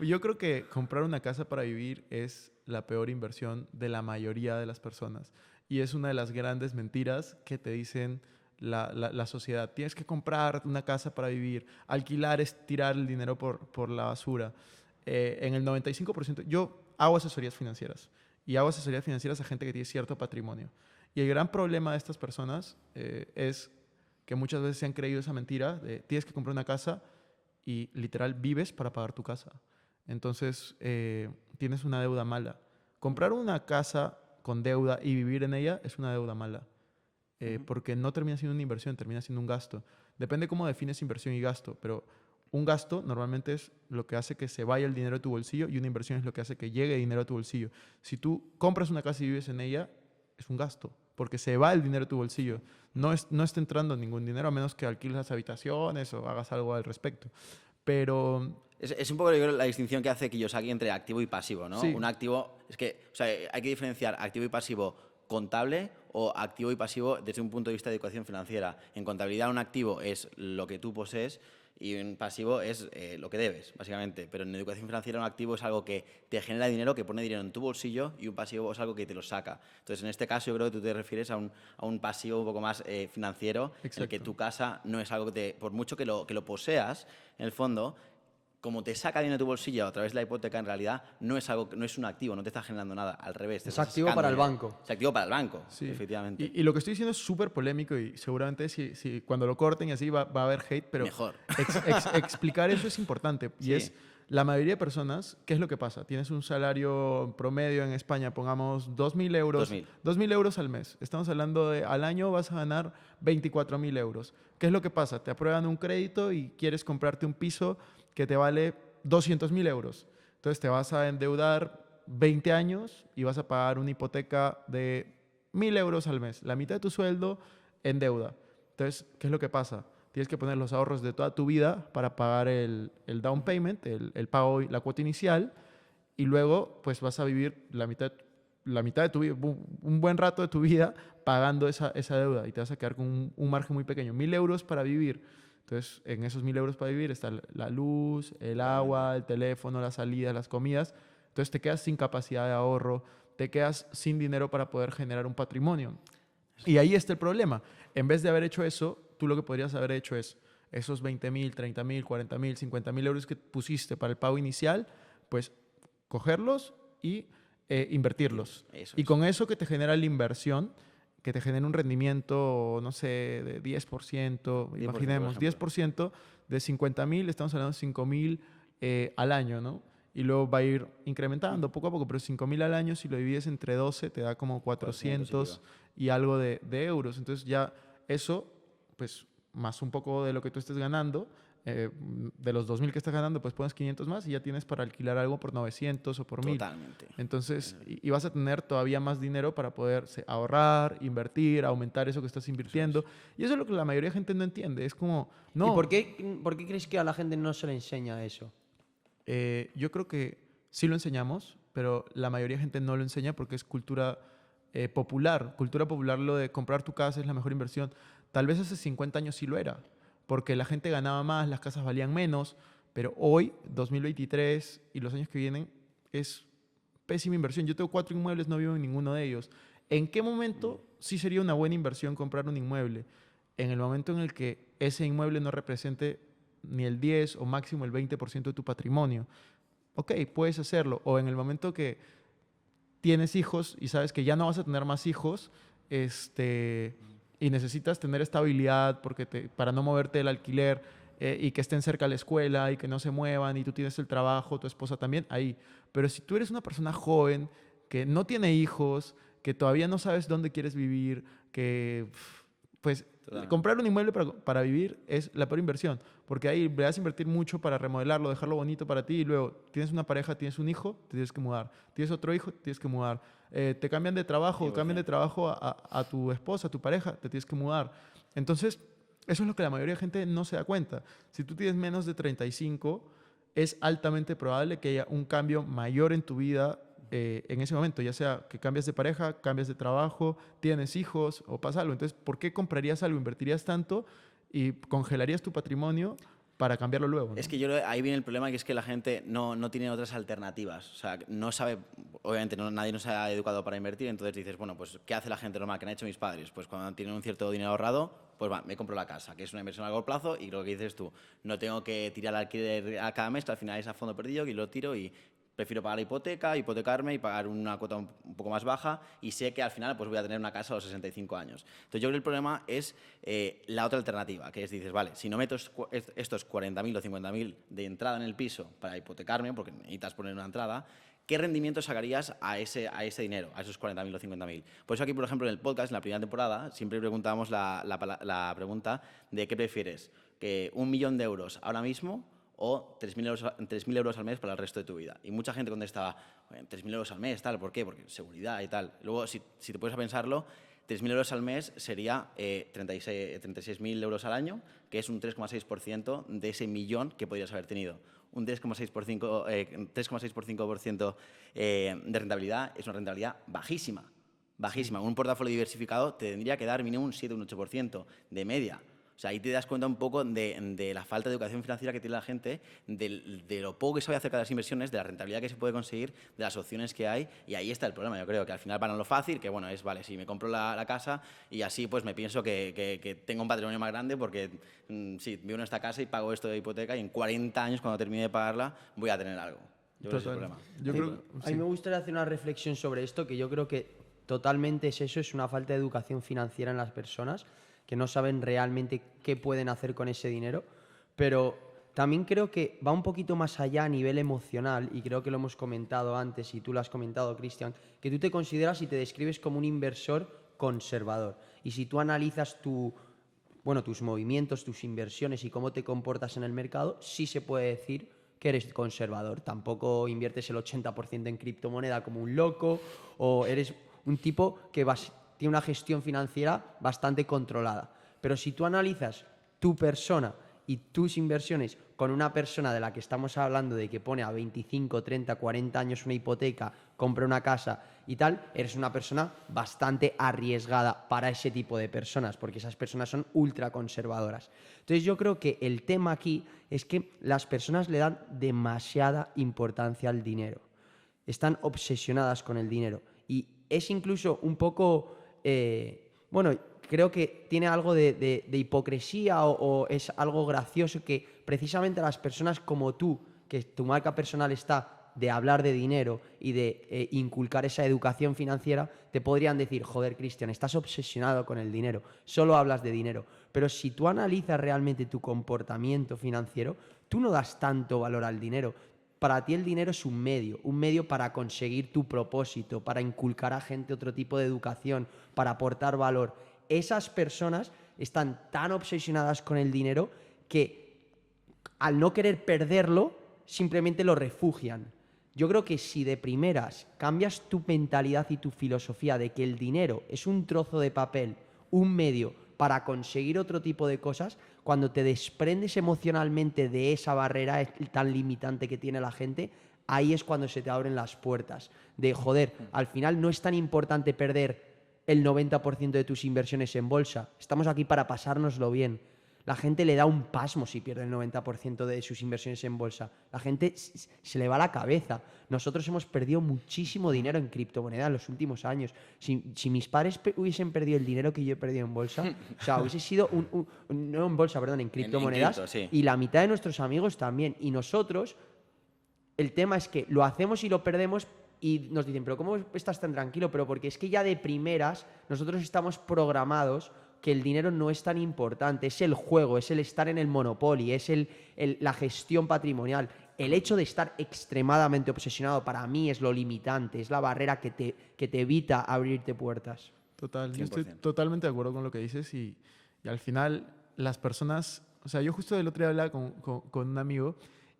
[SPEAKER 1] Yo creo que comprar una casa para vivir es la peor inversión de la mayoría de las personas. Y es una de las grandes mentiras que te dicen la sociedad. Tienes que comprar una casa para vivir. Alquilar es tirar el dinero por la basura. En el 95%, yo hago asesorías financieras. Y hago asesorías financieras a gente que tiene cierto patrimonio. Y el gran problema de estas personas es que muchas veces se han creído esa mentira de tienes que comprar una casa y literal vives para pagar tu casa. Entonces tienes una deuda mala. Comprar una casa con deuda y vivir en ella es una deuda mala. Porque no termina siendo una inversión, termina siendo un gasto. Depende cómo defines inversión y gasto, pero un gasto normalmente es lo que hace que se vaya el dinero de tu bolsillo y una inversión es lo que hace que llegue dinero a tu bolsillo. Si tú compras una casa y vives en ella, es un gasto, porque se va el dinero de tu bolsillo. No está entrando ningún dinero a menos que alquiles las habitaciones o hagas algo al respecto. Pero
[SPEAKER 4] Es un poco yo creo, la distinción que hace Kiyosaki entre activo y pasivo, ¿no?
[SPEAKER 1] Sí.
[SPEAKER 4] Un activo, es que, o sea, hay que diferenciar activo y pasivo contable o activo y pasivo desde un punto de vista de educación financiera. En contabilidad un activo es lo que tú posees y un pasivo es lo que debes, básicamente. Pero en educación financiera un activo es algo que te genera dinero, que pone dinero en tu bolsillo y un pasivo es algo que te lo saca. Entonces, en este caso yo creo que tú te refieres a un pasivo un poco más financiero, en el que
[SPEAKER 1] Exacto.
[SPEAKER 4] tu casa no es algo que te, por mucho que lo poseas, en el fondo, como te saca dinero de tu bolsillo a través de la hipoteca, en realidad no es algo, no es un activo, no te está generando nada, al revés. te
[SPEAKER 3] Es
[SPEAKER 4] estás
[SPEAKER 3] activo
[SPEAKER 4] sacando
[SPEAKER 3] para el
[SPEAKER 4] dinero.
[SPEAKER 3] banco.
[SPEAKER 4] Es activo para el banco,
[SPEAKER 1] sí.
[SPEAKER 4] efectivamente.
[SPEAKER 1] Y lo que estoy diciendo es súper polémico y seguramente si cuando lo corten y así va a haber hate, pero
[SPEAKER 4] Mejor.
[SPEAKER 1] explicar eso es importante. Y
[SPEAKER 4] Sí.
[SPEAKER 1] es la mayoría de personas, ¿qué es lo que pasa? Tienes un salario promedio en España, pongamos 2.000 euros.
[SPEAKER 4] 2.000.
[SPEAKER 1] 2.000 euros al mes. Estamos hablando de al año vas a ganar 24.000 euros. ¿Qué es lo que pasa? Te aprueban un crédito y quieres comprarte un piso que te vale 200.000 euros. Entonces te vas a endeudar 20 años y vas a pagar una hipoteca de 1.000 euros al mes. La mitad de tu sueldo en deuda. Entonces, ¿qué es lo que pasa? Tienes que poner los ahorros de toda tu vida para pagar el down payment, el pago, la cuota inicial, y luego pues vas a vivir la mitad de tu vida, un buen rato de tu vida pagando esa deuda y te vas a quedar con un margen muy pequeño. 1.000 euros para vivir. Entonces, en esos 1.000 euros para vivir está la luz, el agua, el teléfono, las salidas, las comidas. Entonces, te quedas sin capacidad de ahorro, te quedas sin dinero para poder generar un patrimonio. Y ahí está el problema. En vez de haber hecho eso, tú lo que podrías haber hecho es esos 20.000, 30.000, 40.000, 50.000 euros que pusiste para el pago inicial, pues cogerlos y invertirlos.
[SPEAKER 4] Eso
[SPEAKER 1] Y
[SPEAKER 4] es.
[SPEAKER 1] con eso que te genera la inversión, que te genera un rendimiento, no sé, de 10%,
[SPEAKER 4] por
[SPEAKER 1] imaginemos,
[SPEAKER 4] ejemplo.
[SPEAKER 1] 10% de 50.000, estamos hablando de 5.000 al año, ¿no? Y luego va a ir incrementando poco a poco, pero 5.000 al año, si lo divides entre 12, te da como 400 y algo de euros. Entonces ya eso, pues más un poco de lo que tú estés ganando, de los 2.000 que estás ganando, pues pones 500 más y ya tienes para alquilar algo por 900 o por 1.000.
[SPEAKER 4] Totalmente.
[SPEAKER 1] Entonces, y vas a tener todavía más dinero para poder ahorrar, invertir, aumentar eso que estás invirtiendo. Y eso es lo que la mayoría de gente no entiende. Es como, no.
[SPEAKER 3] ¿Y por qué crees que a la gente no se le enseña eso?
[SPEAKER 1] Yo creo que sí lo enseñamos, pero la mayoría de gente no lo enseña porque es cultura popular. Cultura popular, lo de comprar tu casa es la mejor inversión. Tal vez hace 50 años sí lo era, porque la gente ganaba más, las casas valían menos, pero hoy, 2023 y los años que vienen, es pésima inversión. Yo tengo 4 inmuebles, no vivo en ninguno de ellos. ¿En qué momento sí sería una buena inversión comprar un inmueble? En el momento en el que ese inmueble no represente ni el 10 o máximo el 20% de tu patrimonio. Ok, puedes hacerlo. O en el momento que tienes hijos y sabes que ya no vas a tener más hijos, y necesitas tener estabilidad para no moverte del alquiler y que estén cerca de la escuela y que no se muevan y tú tienes el trabajo, tu esposa también, ahí. Pero si tú eres una persona joven que no tiene hijos, que todavía no sabes dónde quieres vivir, que pues comprar un inmueble para vivir es la peor inversión, porque ahí le vas a invertir mucho para remodelarlo, dejarlo bonito para ti y luego tienes una pareja, tienes un hijo, te tienes que mudar, tienes otro hijo, te tienes que mudar, te cambian de trabajo, a tu esposa, a tu pareja, te tienes que mudar. Entonces, eso es lo que la mayoría de gente no se da cuenta. Si tú tienes menos de 35, es altamente probable que haya un cambio mayor en tu vida en ese momento, ya sea que cambias de pareja, cambias de trabajo, tienes hijos o pasa algo. Entonces, ¿por qué comprarías algo, invertirías tanto y congelarías tu patrimonio para cambiarlo luego, ¿no?
[SPEAKER 4] Es que ahí viene el problema, que es que la gente no tiene otras alternativas. O sea, no sabe, obviamente nadie nos ha educado para invertir, entonces dices, bueno, pues ¿qué hace la gente normal? ¿Qué han hecho mis padres? Pues cuando tienen un cierto dinero ahorrado, pues va, me compro la casa, que es una inversión a largo plazo, y lo que dices tú, no tengo que tirar al alquiler a cada mes, que al final es a fondo perdido, y lo tiro y prefiero pagar la hipoteca, hipotecarme y pagar una cuota un poco más baja, y sé que al final pues voy a tener una casa a los 65 años. Entonces yo creo que el problema es la otra alternativa, que es, dices, vale, si no meto estos 40.000 o 50.000 de entrada en el piso para hipotecarme, porque necesitas poner una entrada, ¿qué rendimiento sacarías a ese dinero, a esos 40.000 o 50.000? Por eso aquí, por ejemplo, en el podcast, en la primera temporada, siempre preguntábamos la pregunta de qué prefieres, que 1 millón de euros ahora mismo o 3.000 euros al mes para el resto de tu vida. Y mucha gente contestaba, 3.000 euros al mes, tal, ¿por qué? Porque seguridad y tal. Luego, si te pones a pensarlo, 3.000 euros al mes sería 36.000 euros al año, que es un 3,6% de ese millón que podrías haber tenido. Un 3,6% de rentabilidad es una rentabilidad bajísima. Bajísima. Un portafolio diversificado te tendría que dar mínimo un 7 o un 8% de media. O sea, ahí te das cuenta un poco de la falta de educación financiera que tiene la gente, de lo poco que sabe acerca de las inversiones, de la rentabilidad que se puede conseguir, de las opciones que hay, y ahí está el problema. Yo creo que al final van a lo fácil, que bueno, es, vale, si me compro la casa y así pues me pienso que tengo un patrimonio más grande porque sí, vivo en esta casa y pago esto de hipoteca y en 40 años, cuando termine de pagarla, voy a tener algo. Yo creo que ese es el problema.
[SPEAKER 1] Yo creo,
[SPEAKER 3] A mí me gustaría hacer una reflexión sobre esto, que yo creo que totalmente es eso, es una falta de educación financiera en las personas, que no saben realmente qué pueden hacer con ese dinero, pero también creo que va un poquito más allá a nivel emocional, y creo que lo hemos comentado antes, y tú lo has comentado, Cristian, que tú te consideras y te describes como un inversor conservador. Y si tú analizas tus movimientos, tus inversiones y cómo te comportas en el mercado, sí se puede decir que eres conservador. Tampoco inviertes el 80% en criptomoneda como un loco, o eres un tipo que tiene una gestión financiera bastante controlada. Pero si tú analizas tu persona y tus inversiones con una persona de la que estamos hablando, de que pone a 25, 30, 40 años una hipoteca, compra una casa y tal, eres una persona bastante arriesgada para ese tipo de personas, porque esas personas son ultra conservadoras. Entonces yo creo que el tema aquí es que las personas le dan demasiada importancia al dinero. Están obsesionadas con el dinero. Y es incluso un poco... creo que tiene algo de hipocresía o es algo gracioso que precisamente las personas como tú, que tu marca personal está de hablar de dinero y de inculcar esa educación financiera, te podrían decir, joder, Cristian, estás obsesionado con el dinero, solo hablas de dinero. Pero si tú analizas realmente tu comportamiento financiero, tú no das tanto valor al dinero. Para ti el dinero es un medio para conseguir tu propósito, para inculcar a gente otro tipo de educación, para aportar valor. Esas personas están tan obsesionadas con el dinero que al no querer perderlo, simplemente lo refugian. Yo creo que si de primeras cambias tu mentalidad y tu filosofía de que el dinero es un trozo de papel, un medio para conseguir otro tipo de cosas, cuando te desprendes emocionalmente de esa barrera tan limitante que tiene la gente, ahí es cuando se te abren las puertas. De, joder, al final no es tan importante perder el 90% de tus inversiones en bolsa. Estamos aquí para pasárnoslo bien. La gente le da un pasmo si pierde el 90% de sus inversiones en bolsa. La gente se le va la cabeza. Nosotros hemos perdido muchísimo dinero en criptomonedas en los últimos años. Si mis padres hubiesen perdido el dinero que yo he perdido en bolsa, o sea, hubiese sido no en bolsa, perdón, en criptomonedas,
[SPEAKER 4] sí.
[SPEAKER 3] Y la mitad de nuestros amigos también. Y nosotros, el tema es que lo hacemos y lo perdemos y nos dicen, pero ¿cómo estás tan tranquilo? Pero porque es que ya de primeras nosotros estamos programados que el dinero no es tan importante, es el juego, es el estar en el Monopoly, es la gestión patrimonial. El hecho de estar extremadamente obsesionado para mí es lo limitante, es la barrera que te evita abrirte puertas.
[SPEAKER 1] Total, yo
[SPEAKER 4] 100%.
[SPEAKER 1] estoy totalmente de acuerdo con lo que dices y al final las personas, o sea, yo justo del otro día hablaba con un amigo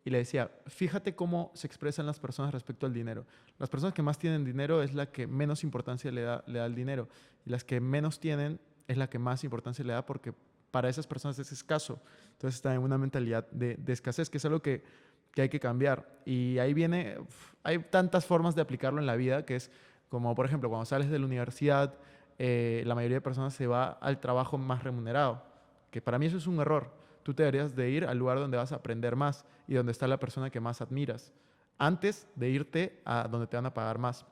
[SPEAKER 1] y le decía, fíjate cómo se expresan las personas respecto al dinero. Las personas que más tienen dinero es la que menos importancia le da al dinero y las que menos tienen es la que más importancia le da porque para esas personas es escaso. Entonces están en una mentalidad de escasez, que es algo que hay que cambiar. Y ahí viene, hay tantas formas de aplicarlo en la vida, que es como, por ejemplo, cuando sales de la universidad, la mayoría de personas se va al trabajo más remunerado, que para mí eso es un error. Tú te deberías de ir al lugar donde vas a aprender más y donde está la persona que más admiras, antes de irte a donde te van a pagar más.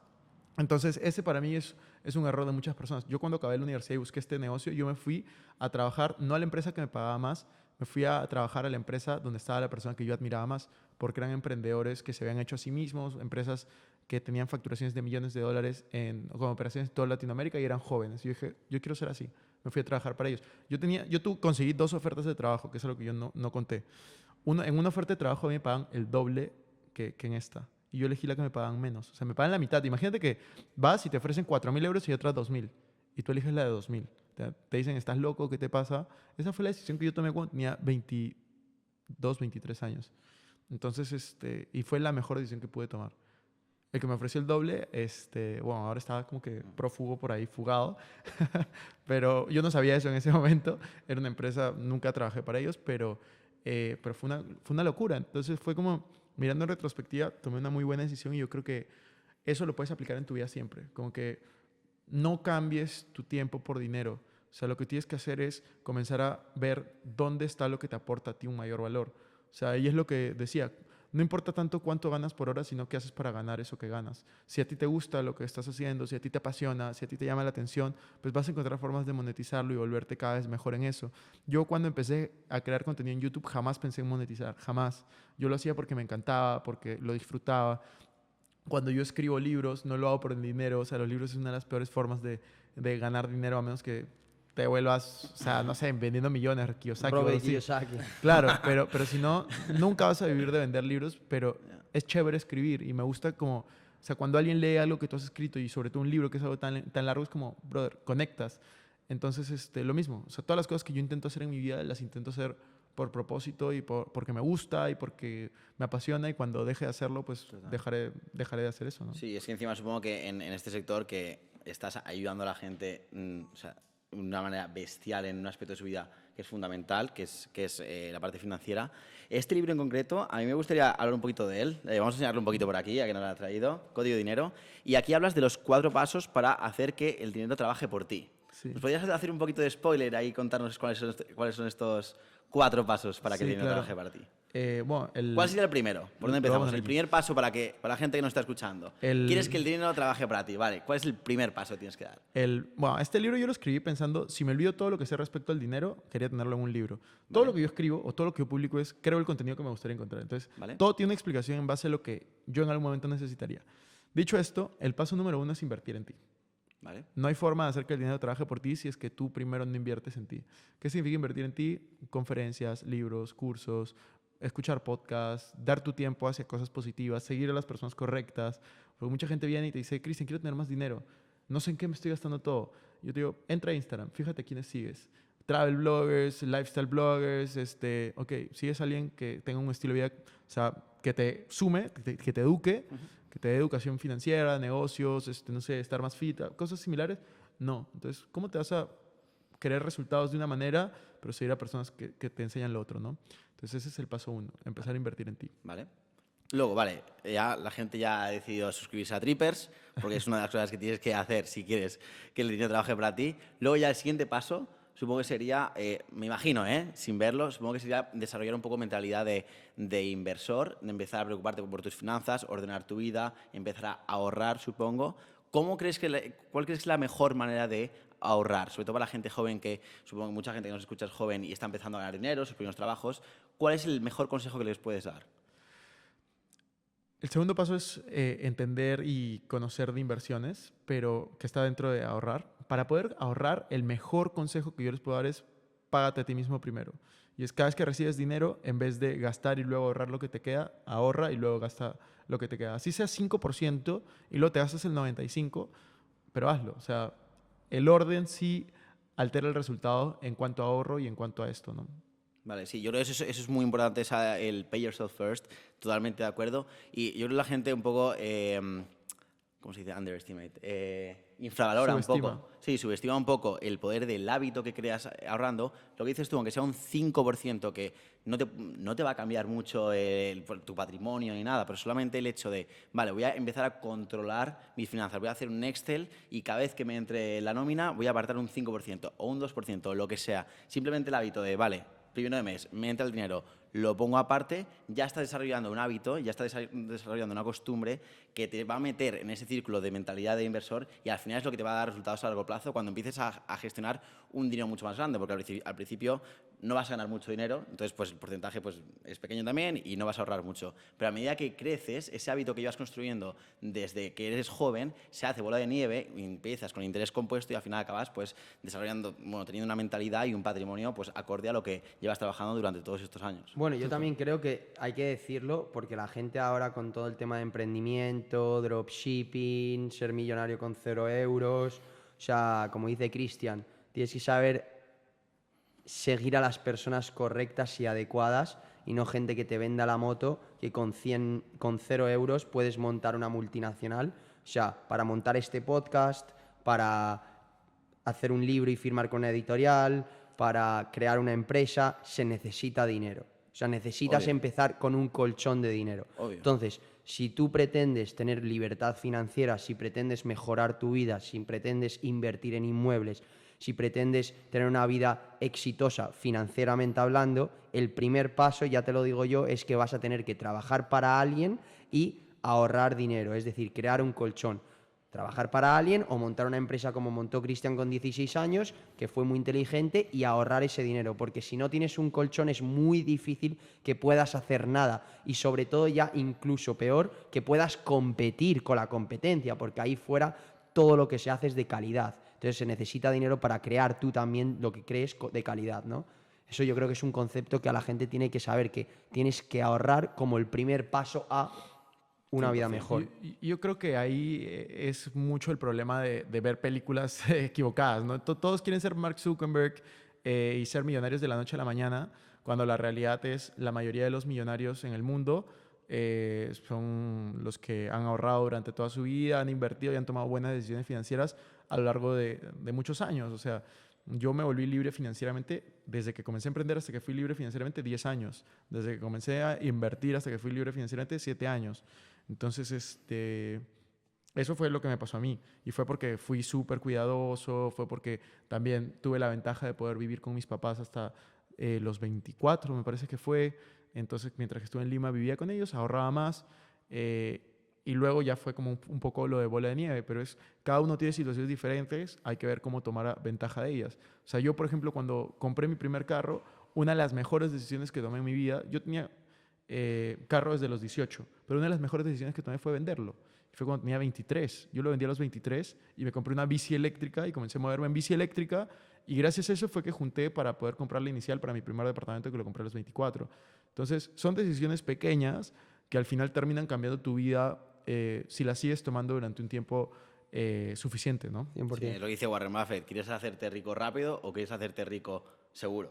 [SPEAKER 1] Entonces, ese para mí es un error de muchas personas. Yo cuando acabé la universidad y busqué este negocio, yo me fui a trabajar, no a la empresa que me pagaba más, me fui a trabajar a la empresa donde estaba la persona que yo admiraba más, porque eran emprendedores que se habían hecho a sí mismos, empresas que tenían facturaciones de millones de dólares con operaciones en toda Latinoamérica y eran jóvenes. Y yo dije, yo quiero ser así. Me fui a trabajar para ellos. Yo conseguí 2 ofertas de trabajo, que es algo que yo no conté. En una oferta de trabajo a mí me pagan el doble que en esta. y yo elegí la que me pagaban menos. O sea, me pagan la mitad. Imagínate que vas y te ofrecen 4.000 euros y otras 2.000 y tú eliges la de 2.000. Te dicen, ¿estás loco? ¿Qué te pasa? Esa fue la decisión que yo tomé cuando tenía 22, 23 años. Entonces, y fue la mejor decisión que pude tomar. El que me ofreció el doble, bueno, ahora estaba como que prófugo por ahí, fugado. Pero yo no sabía eso en ese momento. Era una empresa, nunca trabajé para ellos, pero fue una locura. Entonces fue como, mirando en retrospectiva, tomé una muy buena decisión y yo creo que eso lo puedes aplicar en tu vida siempre. Como que no cambies tu tiempo por dinero. O sea, lo que tienes que hacer es comenzar a ver dónde está lo que te aporta a ti un mayor valor. O sea, ahí es lo que decía. No importa tanto cuánto ganas por hora, sino qué haces para ganar eso que ganas. Si a ti te gusta lo que estás haciendo, si a ti te apasiona, si a ti te llama la atención, pues vas a encontrar formas de monetizarlo y volverte cada vez mejor en eso. Yo cuando empecé a crear contenido en YouTube jamás pensé en monetizar, jamás. Yo lo hacía porque me encantaba, porque lo disfrutaba. Cuando yo escribo libros, no lo hago por el dinero. O sea, los libros es una de las peores formas de ganar dinero, a menos que te vuelvas, o sea, no sé, vendiendo millones, Kiyosaki.
[SPEAKER 3] Robert Kiyosaki.
[SPEAKER 1] Claro, pero si no, nunca vas a vivir de vender libros, pero es chévere escribir y me gusta como, o sea, cuando alguien lee algo que tú has escrito y sobre todo un libro que es algo tan largo, es como, brother, conectas. Entonces, lo mismo, o sea, todas las cosas que yo intento hacer en mi vida las intento hacer por propósito y porque me gusta y porque me apasiona, y cuando deje de hacerlo, pues dejaré de hacer eso, ¿no?
[SPEAKER 4] Sí, es que encima supongo que en este sector que estás ayudando a la gente, o sea, de una manera bestial en un aspecto de su vida que es fundamental, que es la parte financiera. Este libro en concreto, a mí me gustaría hablar un poquito de él. Vamos a enseñarlo un poquito por aquí, ya que nos lo ha traído. Código Dinero. Y aquí hablas de los 4 pasos para hacer que el dinero trabaje por ti.
[SPEAKER 1] Sí.
[SPEAKER 4] ¿Nos podrías hacer un poquito de spoiler ahí y contarnos cuáles son estos 4 pasos para que el dinero trabaje para ti?
[SPEAKER 1] Bueno,
[SPEAKER 4] ¿Cuál sería el primero? ¿Por dónde empezamos?
[SPEAKER 1] Vamos
[SPEAKER 4] El primer paso para la gente que nos está escuchando. Quieres que el dinero trabaje para ti, ¿vale? ¿Cuál es el primer paso que tienes que dar?
[SPEAKER 1] Bueno, este libro yo lo escribí pensando, si me olvido todo lo que sé respecto al dinero, quería tenerlo en un libro. Todo lo que yo escribo o todo lo que yo publico creo el contenido que me gustaría encontrar. Entonces, todo tiene una explicación en base a lo que yo en algún momento necesitaría. Dicho esto, el paso número 1 es invertir en ti.
[SPEAKER 4] ¿Vale?
[SPEAKER 1] No hay forma de hacer que el dinero trabaje por ti si es que tú primero no inviertes en ti. ¿Qué significa invertir en ti? Conferencias, libros, cursos, escuchar podcasts, dar tu tiempo hacia cosas positivas, seguir a las personas correctas. Porque mucha gente viene y te dice, Cristian, quiero tener más dinero. No sé en qué me estoy gastando todo. Yo te digo, entra a Instagram, fíjate quiénes sigues. Travel bloggers, lifestyle bloggers, sigues a alguien que tenga un estilo de vida, o sea, que te sume, que te eduque, que te dé educación financiera, negocios, no sé, estar más fit, cosas similares. No. Entonces, ¿cómo te vas a querer resultados de una manera, pero seguir a personas que te enseñan lo otro, ¿no? Entonces, ese es el paso 1, empezar a invertir en ti.
[SPEAKER 4] Vale. Luego, vale, ya la gente ya ha decidido suscribirse a Trippers, porque es una de las cosas que tienes que hacer si quieres que el dinero trabaje para ti. Luego ya el siguiente paso, supongo que sería, me imagino, sin verlo, supongo que sería desarrollar un poco mentalidad de inversor, de empezar a preocuparte por tus finanzas, ordenar tu vida, empezar a ahorrar, supongo. ¿Cuál crees que es la mejor manera de ahorrar? Sobre todo para la gente joven, que supongo que mucha gente que nos escucha es joven y está empezando a ganar dinero, sus primeros trabajos. ¿Cuál es el mejor consejo que les puedes dar?
[SPEAKER 1] El segundo paso es entender y conocer de inversiones, pero que está dentro de ahorrar. Para poder ahorrar, el mejor consejo que yo les puedo dar es págate a ti mismo primero. Y es cada vez que recibes dinero, en vez de gastar y luego ahorrar lo que te queda, ahorra y luego gasta lo que te queda. Así sea 5% y luego te gastas el 95%, pero hazlo. O sea, el orden sí altera el resultado en cuanto a ahorro y en cuanto a esto, ¿no?
[SPEAKER 4] Vale, sí, yo creo que eso es muy importante, el pay yourself first, totalmente de acuerdo. Y yo creo que la gente un poco, ¿cómo se dice? Underestimate. Infravalora
[SPEAKER 1] Subestima.
[SPEAKER 4] un poco. Sí, subestima un poco el poder del hábito que creas ahorrando. Lo que dices tú, aunque sea un 5%, que no te va a cambiar mucho tu patrimonio ni nada, pero solamente el hecho de, vale, voy a empezar a controlar mis finanzas, voy a hacer un Excel y cada vez que me entre la nómina voy a apartar un 5% o un 2%, o lo que sea. Simplemente el hábito de, vale, primero de mes, me entra el dinero, lo pongo aparte, ya estás desarrollando un hábito, ya estás desarrollando una costumbre que te va a meter en ese círculo de mentalidad de inversor, y al final es lo que te va a dar resultados a largo plazo cuando empieces a gestionar un dinero mucho más grande, porque al principio no vas a ganar mucho dinero, entonces pues el porcentaje pues, es pequeño también y no vas a ahorrar mucho. Pero a medida que creces, ese hábito que llevas construyendo desde que eres joven se hace bola de nieve, empiezas con interés compuesto y al final acabas pues, desarrollando, bueno, teniendo una mentalidad y un patrimonio pues, acorde a lo que llevas trabajando durante todos estos años.
[SPEAKER 3] Bueno, yo también creo que hay que decirlo porque la gente ahora con todo el tema de emprendimiento, dropshipping, ser millonario con 0 euros, o sea, como dice Cristian, tienes que saber seguir a las personas correctas y adecuadas y no gente que te venda la moto que con 0 euros puedes montar una multinacional. O sea, para montar este podcast, para hacer un libro y firmar con una editorial, para crear una empresa, se necesita dinero. O sea, necesitas
[SPEAKER 4] Obvio.
[SPEAKER 3] empezar con un colchón de dinero.
[SPEAKER 4] Obvio.
[SPEAKER 3] Entonces, si tú pretendes tener libertad financiera, si pretendes mejorar tu vida, si pretendes invertir en inmuebles, si pretendes tener una vida exitosa financieramente hablando, el primer paso, ya te lo digo yo, es que vas a tener que trabajar para alguien y ahorrar dinero, es decir, crear un colchón. Trabajar para alguien o montar una empresa como montó Cristian con 16 años, que fue muy inteligente, y ahorrar ese dinero, porque si no tienes un colchón es muy difícil que puedas hacer nada y sobre todo ya incluso peor, que puedas competir con la competencia, porque ahí fuera todo lo que se hace es de calidad. Entonces se necesita dinero para crear tú también lo que crees de calidad, ¿no? Eso yo creo que es un concepto que a la gente tiene que saber, que tienes que ahorrar como el primer paso a una vida mejor.
[SPEAKER 1] Yo creo que ahí es mucho el problema de ver películas equivocadas, ¿no? Todos quieren ser Mark Zuckerberg y ser millonarios de la noche a la mañana, cuando la realidad es la mayoría de los millonarios en el mundo son los que han ahorrado durante toda su vida, han invertido y han tomado buenas decisiones financieras a lo largo de muchos años. O sea, yo me volví libre financieramente desde que comencé a emprender hasta que fui libre financieramente 10 años. Desde que comencé a invertir hasta que fui libre financieramente 7 años. Entonces, eso fue lo que me pasó a mí. Y fue porque fui súper cuidadoso, fue porque también tuve la ventaja de poder vivir con mis papás hasta los 24, me parece que fue. Entonces, mientras que estuve en Lima, vivía con ellos, ahorraba más. Y luego ya fue como un poco lo de bola de nieve, pero cada uno tiene situaciones diferentes, hay que ver cómo tomar ventaja de ellas. O sea, yo, por ejemplo, cuando compré mi primer carro, una de las mejores decisiones que tomé en mi vida, yo tenía carro desde los 18, pero una de las mejores decisiones que tomé fue venderlo. Fue cuando tenía 23. Yo lo vendí a los 23 y me compré una bici eléctrica y comencé a moverme en bici eléctrica, y gracias a eso fue que junté para poder comprar la inicial para mi primer departamento, que lo compré a los 24. Entonces, son decisiones pequeñas que al final terminan cambiando tu vida si la sigues tomando durante un tiempo suficiente, ¿no?
[SPEAKER 3] 100%.
[SPEAKER 4] Sí, lo que dice Warren Buffett, ¿quieres hacerte rico rápido o quieres hacerte rico seguro?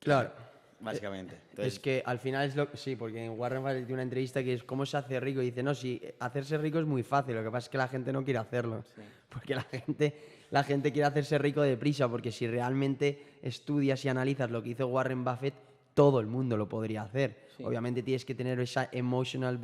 [SPEAKER 3] Claro.
[SPEAKER 4] Básicamente. Entonces,
[SPEAKER 3] Es que al final es lo que... Sí, porque en Warren Buffett tiene una entrevista que es ¿cómo se hace rico? Y dice, no, sí, hacerse rico es muy fácil, lo que pasa es que la gente no quiere hacerlo. Sí. Porque la gente quiere hacerse rico deprisa, porque si realmente estudias y analizas lo que hizo Warren Buffett, todo el mundo lo podría hacer. Sí. Obviamente tienes que tener esa emotional,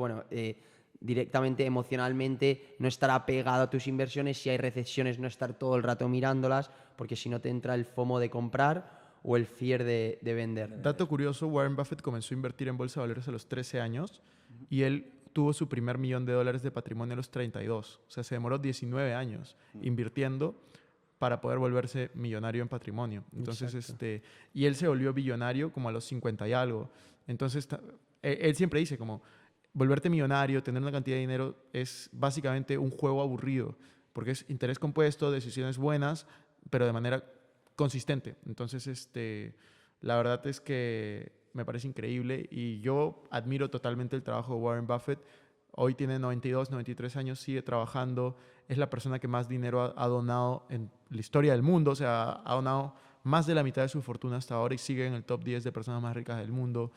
[SPEAKER 3] directamente emocionalmente, no estar apegado a tus inversiones, si hay recesiones no estar todo el rato mirándolas, porque si no te entra el FOMO de comprar o el fear de vender.
[SPEAKER 1] Dato curioso, Warren Buffett comenzó a invertir en bolsa de valores a los 13 años y él tuvo su primer $1 millón de patrimonio a los 32. O sea, se demoró 19 años invirtiendo para poder volverse millonario en patrimonio. Entonces, y él se volvió billonario como a los 50 y algo. Entonces, él siempre dice como, volverte millonario, tener una cantidad de dinero es básicamente un juego aburrido, porque es interés compuesto, decisiones buenas, pero de manera consistente. Entonces, la verdad es que me parece increíble y yo admiro totalmente el trabajo de Warren Buffett. Hoy tiene 92, 93 años, sigue trabajando, es la persona que más dinero ha donado en la historia del mundo, o sea, ha donado más de la mitad de su fortuna hasta ahora y sigue en el top 10 de personas más ricas del mundo.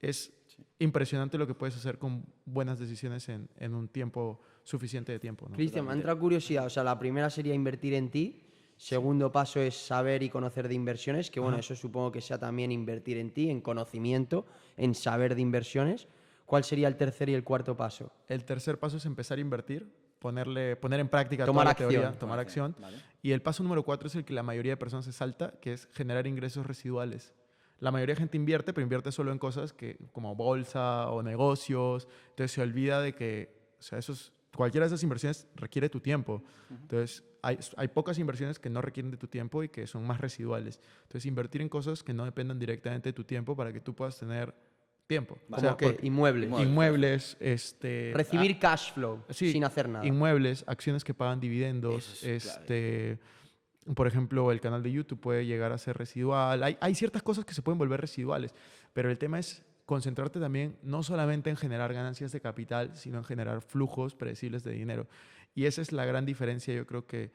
[SPEAKER 1] Es impresionante lo que puedes hacer con buenas decisiones en un tiempo suficiente de tiempo, ¿no?
[SPEAKER 3] Cristian, me ha entrado curiosidad, o sea, la primera sería invertir en ti. Segundo paso es saber y conocer de inversiones, que bueno, eso supongo que sea también invertir en ti, en conocimiento, en saber de inversiones. ¿Cuál sería el tercer y el cuarto paso?
[SPEAKER 1] El tercer paso es empezar a invertir, poner en práctica
[SPEAKER 3] tomar
[SPEAKER 1] toda
[SPEAKER 3] acción.
[SPEAKER 1] la teoría, tomar acción. Vale. Y el paso número 4 es el que la mayoría de personas se salta, que es generar ingresos residuales. La mayoría de gente invierte, pero invierte solo en cosas como bolsa o negocios. Entonces se olvida de que, o sea, esos cualquiera de esas inversiones requiere tu tiempo. Entonces, hay pocas inversiones que no requieren de tu tiempo y que son más residuales. Entonces, invertir en cosas que no dependan directamente de tu tiempo para que tú puedas tener tiempo.
[SPEAKER 3] Como que inmuebles.
[SPEAKER 1] Inmuebles,
[SPEAKER 3] Recibir cash flow
[SPEAKER 1] sí,
[SPEAKER 3] sin hacer nada.
[SPEAKER 1] inmuebles, acciones que pagan dividendos,
[SPEAKER 4] Eso es
[SPEAKER 1] por ejemplo, el canal de YouTube puede llegar a ser residual. Hay ciertas cosas que se pueden volver residuales, pero el tema es concentrarte también no solamente en generar ganancias de capital, sino en generar flujos predecibles de dinero. Y esa es la gran diferencia, yo creo que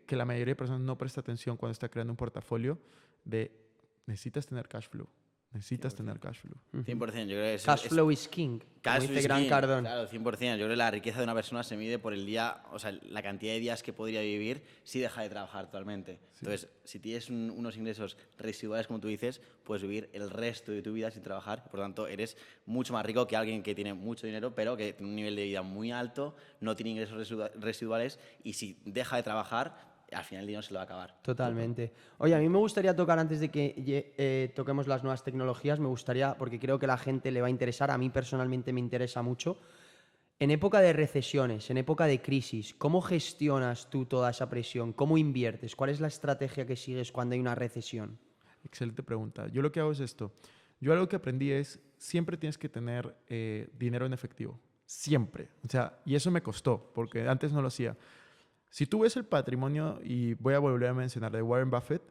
[SPEAKER 1] la mayoría de personas no presta atención cuando está creando un portafolio de necesitas tener cash flow. Necesitas tener cash flow.
[SPEAKER 4] 100%, yo creo que
[SPEAKER 3] Cash flow is king,
[SPEAKER 4] Cash
[SPEAKER 3] como dice
[SPEAKER 4] is
[SPEAKER 3] Gran
[SPEAKER 4] king,
[SPEAKER 3] Cardón.
[SPEAKER 4] Claro, 100%. Yo creo que la riqueza de una persona se mide por el día, o sea, la cantidad de días que podría vivir si deja de trabajar actualmente. Entonces, si tienes unos ingresos residuales, como tú dices, puedes vivir el resto de tu vida sin trabajar. Por lo tanto, eres mucho más rico que alguien que tiene mucho dinero, pero que tiene un nivel de vida muy alto, no tiene ingresos residuales y si deja de trabajar, al final el dinero se lo va a acabar.
[SPEAKER 3] Totalmente. Oye, a mí me gustaría tocar, antes de que toquemos las nuevas tecnologías, me gustaría, porque creo que a la gente le va a interesar, a mí personalmente me interesa mucho, en época de recesiones, en época de crisis, ¿cómo gestionas tú toda esa presión? ¿Cómo inviertes? ¿Cuál es la estrategia que sigues cuando hay una recesión?
[SPEAKER 1] Excelente pregunta. Yo lo que hago es esto. Yo algo que aprendí es, siempre tienes que tener dinero en efectivo. Siempre. O sea, y eso me costó, porque antes no lo hacía. Si tú ves el patrimonio, y voy a volver a mencionar, de Warren Buffett,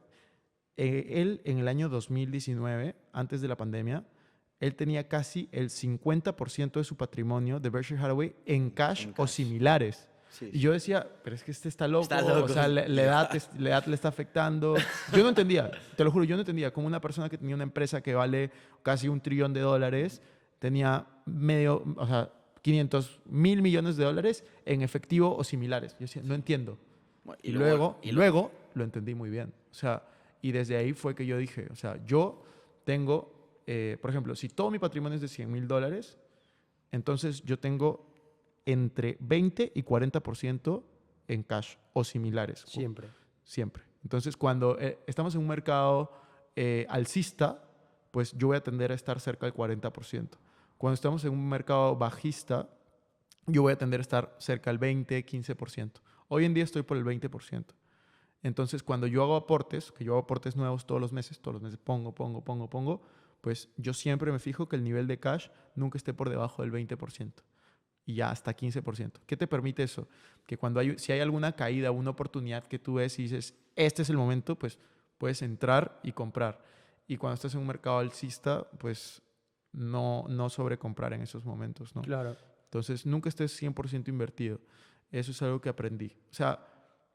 [SPEAKER 1] él en el año 2019, antes de la pandemia, él tenía casi el 50% de su patrimonio de Berkshire Hathaway en cash o similares.
[SPEAKER 4] Sí,
[SPEAKER 1] Y yo decía, pero es que este está loco,
[SPEAKER 4] Está loco.
[SPEAKER 1] o sea, la edad le está afectando. Yo no entendía, te lo juro, yo no entendía cómo una persona que tenía una empresa que vale casi $1 trillón tenía 500 mil millones de dólares en efectivo o similares. Yo decía, no entiendo.
[SPEAKER 4] Bueno,
[SPEAKER 1] Y luego lo entendí muy bien. O sea, y desde ahí fue que yo dije, o sea, yo tengo, por ejemplo, si todo mi patrimonio es de $100,000, entonces yo tengo entre 20 y 40% en cash o similares.
[SPEAKER 3] Siempre.
[SPEAKER 1] Siempre. Entonces, cuando estamos en un mercado alcista, pues yo voy a tender a estar cerca del 40%. Cuando estamos en un mercado bajista, yo voy a tender a estar cerca del 20, 15%. Hoy en día estoy por el 20%. Entonces, cuando yo hago aportes, que yo hago aportes nuevos todos los meses pongo, pues yo siempre me fijo que el nivel de cash nunca esté por debajo del 20%. Y ya hasta 15%. ¿Qué te permite eso? Que si hay alguna caída, una oportunidad que tú ves y dices, este es el momento, pues puedes entrar y comprar. Y cuando estás en un mercado alcista, pues no sobrecomprar en esos momentos, ¿no?
[SPEAKER 3] Claro.
[SPEAKER 1] Entonces, nunca estés 100% invertido. Eso es algo que aprendí. O sea,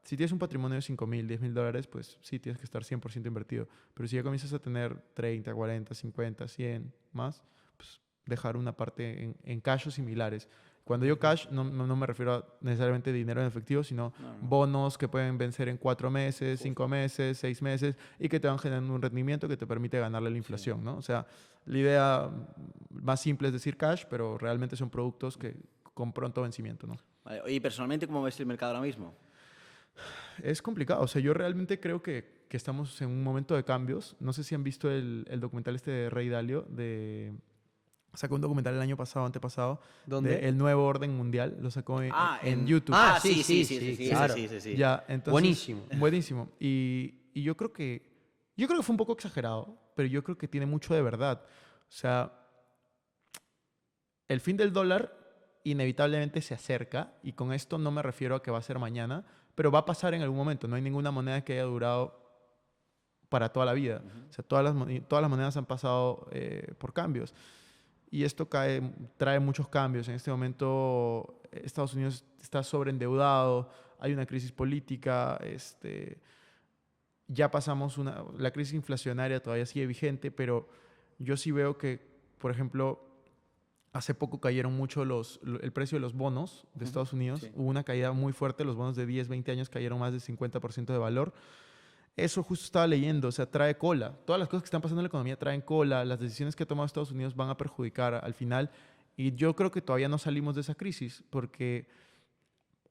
[SPEAKER 1] si tienes un patrimonio de $5,000, $10,000, pues sí, tienes que estar 100% invertido. Pero si ya comienzas a tener 30, 40, 50, 100 más, pues dejar una parte en cash o similares. Cuando yo cash, no me refiero a necesariamente dinero en efectivo, sino bonos que pueden vencer en 4 meses, 5 meses, 6 meses y que te van generando un rendimiento que te permite ganarle la inflación, ¿no? O sea, la idea más simple es decir cash, pero realmente son productos que con pronto vencimiento, ¿no?
[SPEAKER 4] Vale. Oye, personalmente, ¿cómo ves el mercado ahora mismo?
[SPEAKER 1] Es complicado. O sea, yo realmente creo que estamos en un momento de cambios. No sé si han visto el documental este de Ray Dalio, sacó un documental el año pasado, antepasado,
[SPEAKER 3] ¿Dónde?
[SPEAKER 1] de El Nuevo Orden Mundial. Lo sacó en YouTube.
[SPEAKER 3] Sí, claro.
[SPEAKER 4] Sí.
[SPEAKER 1] Ya, entonces,
[SPEAKER 3] Buenísimo.
[SPEAKER 1] Buenísimo. Y yo creo que fue un poco exagerado, pero yo creo que tiene mucho de verdad. O sea, el fin del dólar inevitablemente se acerca, y con esto no me refiero a que va a ser mañana, pero va a pasar en algún momento. No hay ninguna moneda que haya durado para toda la vida. O sea, todas las monedas han pasado por cambios. Y esto trae muchos cambios. En este momento Estados Unidos está sobreendeudado, hay una crisis política, ya pasamos la crisis inflacionaria todavía sigue vigente, pero yo sí veo que, por ejemplo, hace poco cayeron mucho el precio de los bonos de Estados Unidos. Sí. Hubo una caída muy fuerte, los bonos de 10, 20 años cayeron más del 50% de valor. Eso justo estaba leyendo, o sea, trae cola. Todas las cosas que están pasando en la economía traen cola. Las decisiones que ha tomado Estados Unidos van a perjudicar al final. Y yo creo que todavía no salimos de esa crisis, porque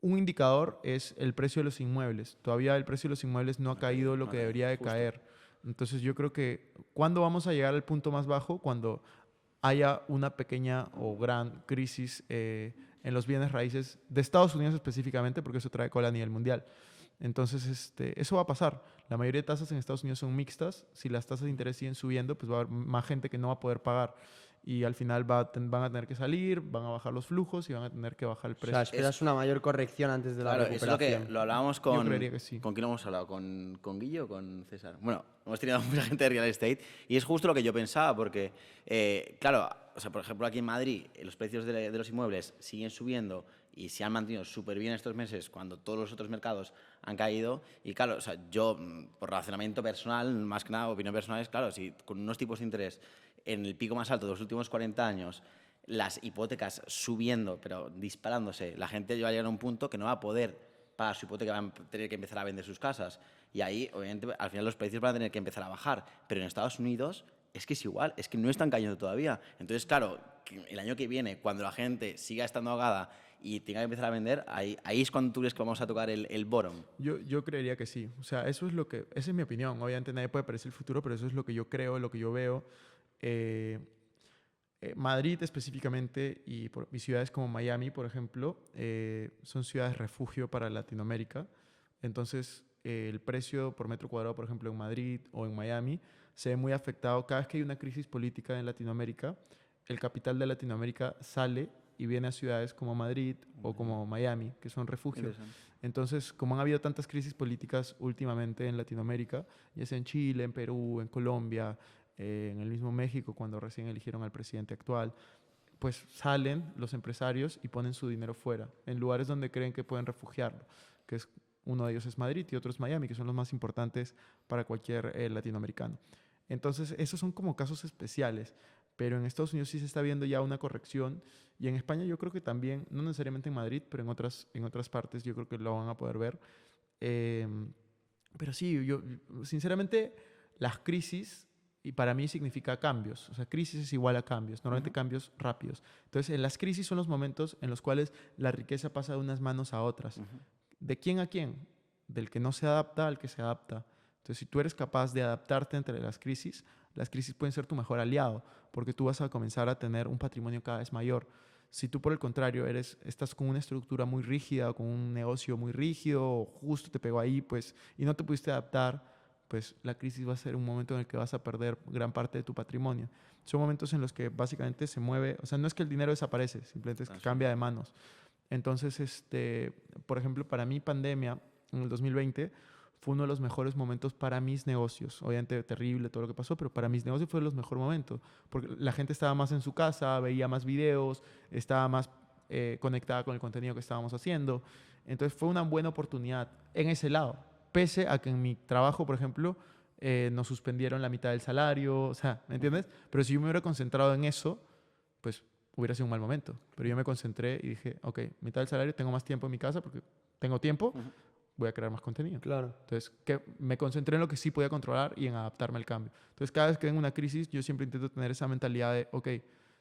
[SPEAKER 1] un indicador es el precio de los inmuebles. Todavía el precio de los inmuebles no ha caído lo que debería de caer. Entonces yo creo que ¿cuándo vamos a llegar al punto más bajo? Cuando haya una pequeña o gran crisis en los bienes raíces de Estados Unidos específicamente, porque eso trae cola a nivel mundial. Entonces, eso va a pasar. La mayoría de tasas en Estados Unidos son mixtas. Si las tasas de interés siguen subiendo, pues va a haber más gente que no va a poder pagar. Y al final van a tener que salir, van a bajar los flujos y van a tener que bajar el
[SPEAKER 3] O
[SPEAKER 1] precio.
[SPEAKER 3] sea, esperas una mayor corrección antes de la
[SPEAKER 4] Claro, eso es lo
[SPEAKER 3] recuperación.
[SPEAKER 4] que lo hablábamos
[SPEAKER 1] Yo
[SPEAKER 4] con...
[SPEAKER 1] creería que sí.
[SPEAKER 4] ¿Con quién lo hemos hablado? ¿Con Guillo o con César? Bueno, hemos tenido mucha gente de real estate y es justo lo que yo pensaba porque, claro, o sea, por ejemplo, aquí en Madrid los precios de los inmuebles siguen subiendo y se han mantenido súper bien estos meses cuando todos los otros mercados han caído. Y claro, o sea, yo, por razonamiento personal, más que nada, opinión personal, es claro, si con unos tipos de interés en el pico más alto de los últimos 40 años, las hipotecas subiendo, pero disparándose, la gente va a llegar a un punto que no va a poder pagar su hipoteca, van a tener que empezar a vender sus casas. Y ahí, obviamente, al final los precios van a tener que empezar a bajar. Pero en Estados Unidos es que es igual, es que no están cayendo todavía. Entonces, claro, el año que viene, cuando la gente siga estando ahogada y tenga que empezar a vender, ahí es cuando tú crees que vamos a tocar el bottom.
[SPEAKER 1] Yo creería que sí. O sea, esa es mi opinión. Obviamente nadie puede predecir el futuro, pero eso es lo que yo creo, lo que yo veo. Madrid específicamente y ciudades como Miami, por ejemplo, son ciudades refugio para Latinoamérica. Entonces, el precio por metro cuadrado, por ejemplo, en Madrid o en Miami, se ve muy afectado. Cada vez que hay una crisis política en Latinoamérica, el capital de Latinoamérica sale y viene a ciudades como Madrid o como Miami, que son refugios. Entonces, como han habido tantas crisis políticas últimamente en Latinoamérica, ya sea en Chile, en Perú, en Colombia, en el mismo México, cuando recién eligieron al presidente actual, pues salen los empresarios y ponen su dinero fuera, en lugares donde creen que pueden refugiarlo, que es uno de ellos es Madrid y otro es Miami, que son los más importantes para cualquier latinoamericano. Entonces, esos son como casos especiales, pero en Estados Unidos sí se está viendo ya una corrección y en España yo creo que también, no necesariamente en Madrid, pero en otras partes yo creo que lo van a poder ver. Pero sí, yo sinceramente las crisis y para mí significa cambios. O sea, crisis es igual a cambios, normalmente cambios rápidos. Entonces, en las crisis son los momentos en los cuales la riqueza pasa de unas manos a otras. ¿De quién a quién? Del que no se adapta al que se adapta. Entonces, si tú eres capaz de adaptarte entre las crisis pueden ser tu mejor aliado, porque tú vas a comenzar a tener un patrimonio cada vez mayor. Si tú, por el contrario, estás con una estructura muy rígida, con un negocio muy rígido, o justo te pegó ahí, pues, y no te pudiste adaptar, pues la crisis va a ser un momento en el que vas a perder gran parte de tu patrimonio. Son momentos en los que básicamente se mueve, o sea, no es que el dinero desaparece, simplemente es que cambia de manos. Entonces, por ejemplo, para mí pandemia en el 2020 fue uno de los mejores momentos para mis negocios. Obviamente terrible todo lo que pasó, pero para mis negocios fue de los mejores momentos, porque la gente estaba más en su casa, veía más videos, estaba más conectada con el contenido que estábamos haciendo. Entonces fue una buena oportunidad en ese lado, pese a que en mi trabajo, por ejemplo, nos suspendieron la mitad del salario, o sea, ¿me entiendes? Pero si yo me hubiera concentrado en eso, pues hubiera sido un mal momento. Pero yo me concentré y dije, ok, mitad del salario, tengo más tiempo en mi casa porque tengo tiempo, voy a crear más contenido.
[SPEAKER 3] Claro.
[SPEAKER 1] Entonces, que me concentré en lo que sí podía controlar y en adaptarme al cambio. Entonces, cada vez que tengo una crisis, yo siempre intento tener esa mentalidad de, ok,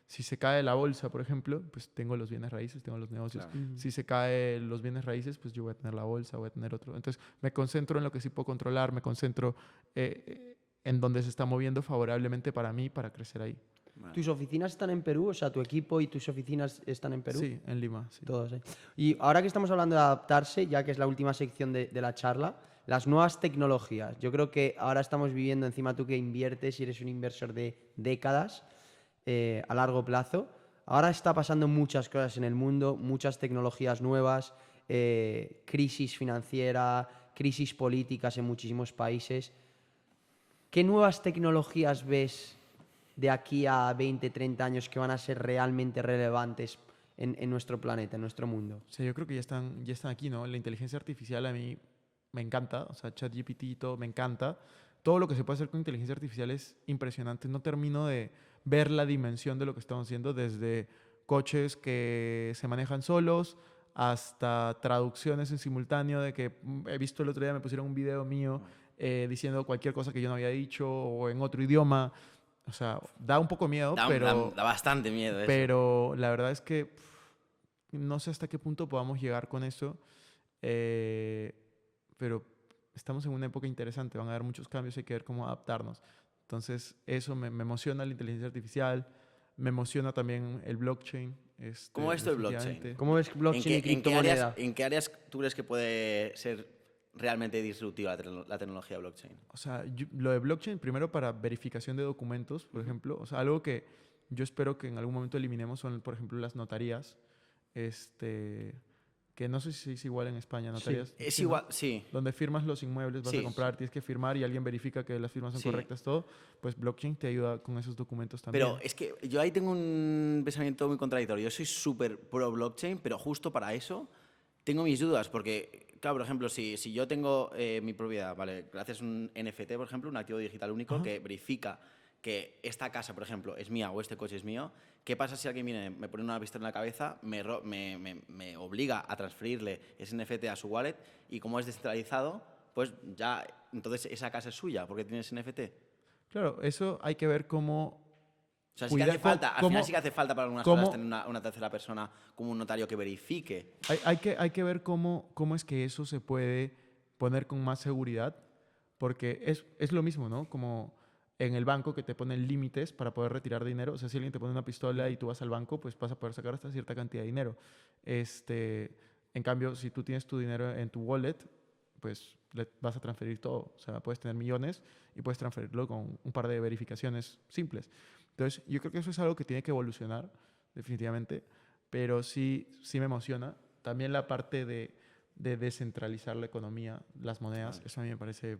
[SPEAKER 1] si se cae la bolsa, por ejemplo, pues tengo los bienes raíces, tengo los negocios.
[SPEAKER 4] Claro.
[SPEAKER 1] Si se cae los bienes raíces, pues yo voy a tener la bolsa, voy a tener otro. Entonces, me concentro en lo que sí puedo controlar, me concentro en donde se está moviendo favorablemente para mí, para crecer ahí.
[SPEAKER 4] Vale.
[SPEAKER 3] ¿Tus oficinas están en Perú? O sea, ¿tu equipo y tus oficinas están en Perú?
[SPEAKER 1] Sí, en Lima, sí.
[SPEAKER 3] Todos, ¿eh? Y ahora que estamos hablando de adaptarse, ya que es la última sección de la charla, las nuevas tecnologías. Yo creo que ahora estamos viviendo, encima tú que inviertes y eres un inversor de décadas a largo plazo, ahora está pasando muchas cosas en el mundo, muchas tecnologías nuevas, crisis financiera, crisis políticas en muchísimos países. ¿Qué nuevas tecnologías ves de aquí a 20, 30 años que van a ser realmente relevantes en nuestro planeta, en nuestro mundo?
[SPEAKER 1] O sea, yo creo que ya están aquí, ¿no? La inteligencia artificial a mí me encanta, o sea, ChatGPT y todo, me encanta. Todo lo que se puede hacer con inteligencia artificial es impresionante. No termino de ver la dimensión de lo que estamos haciendo, desde coches que se manejan solos hasta traducciones en simultáneo, de que he visto el otro día, me pusieron un video mío diciendo cualquier cosa que yo no había dicho o en otro idioma. O sea, da un poco miedo,
[SPEAKER 4] Da bastante miedo eso.
[SPEAKER 1] pero la verdad es que no sé hasta qué punto podamos llegar con eso, pero estamos en una época interesante, van a haber muchos cambios, hay que ver cómo adaptarnos. Entonces, eso me emociona, la inteligencia artificial, Me emociona también el blockchain.
[SPEAKER 4] ¿Cómo es esto el
[SPEAKER 1] definitivamente.
[SPEAKER 4] blockchain?
[SPEAKER 3] ¿Cómo ves blockchain y criptomoneda?
[SPEAKER 4] ¿En qué áreas tú crees que puede ser realmente disruptiva la tecnología blockchain?
[SPEAKER 1] O sea, lo de blockchain, primero para verificación de documentos, por ejemplo. O sea, algo que yo espero que en algún momento eliminemos son, por ejemplo, las notarías. Que no sé si es igual en España, notarías.
[SPEAKER 4] Es
[SPEAKER 1] ¿sí,
[SPEAKER 4] igual,
[SPEAKER 1] no?
[SPEAKER 4] sí.
[SPEAKER 1] Donde firmas los inmuebles, vas
[SPEAKER 4] Sí.
[SPEAKER 1] a comprar, tienes que firmar y alguien verifica que las firmas son
[SPEAKER 4] Sí.
[SPEAKER 1] correctas, todo. Pues blockchain te ayuda con esos documentos también.
[SPEAKER 4] Pero es que yo ahí tengo un pensamiento muy contradictorio. Yo soy súper pro blockchain, pero justo para eso tengo mis dudas. Porque, claro, por ejemplo, si yo tengo mi propiedad, ¿vale? Gracias a un NFT, por ejemplo, un activo digital único que verifica que esta casa, por ejemplo, es mía o este coche es mío, ¿qué pasa si alguien viene, me pone una pistola en la cabeza, me obliga a transferirle ese NFT a su wallet y como es descentralizado, pues ya, entonces esa casa es suya porque tiene ese NFT?
[SPEAKER 1] Claro, eso hay que ver cómo...
[SPEAKER 4] O sea, sí que hace falta, al
[SPEAKER 1] cómo-
[SPEAKER 4] final sí que hace falta para algunas
[SPEAKER 1] cómo-
[SPEAKER 4] cosas tener una tercera persona como un notario que verifique.
[SPEAKER 1] Hay que ver cómo es que eso se puede poner con más seguridad, porque es lo mismo, ¿no? Como en el banco que te ponen límites para poder retirar dinero. O sea, si alguien te pone una pistola y tú vas al banco, pues vas a poder sacar hasta cierta cantidad de dinero. En cambio, si tú tienes tu dinero en tu wallet, pues le vas a transferir todo. O sea, puedes tener millones y puedes transferirlo con un par de verificaciones simples. Entonces, yo creo que eso es algo que tiene que evolucionar, definitivamente, pero sí me emociona. También la parte de descentralizar la economía, las monedas, eso a mí me parece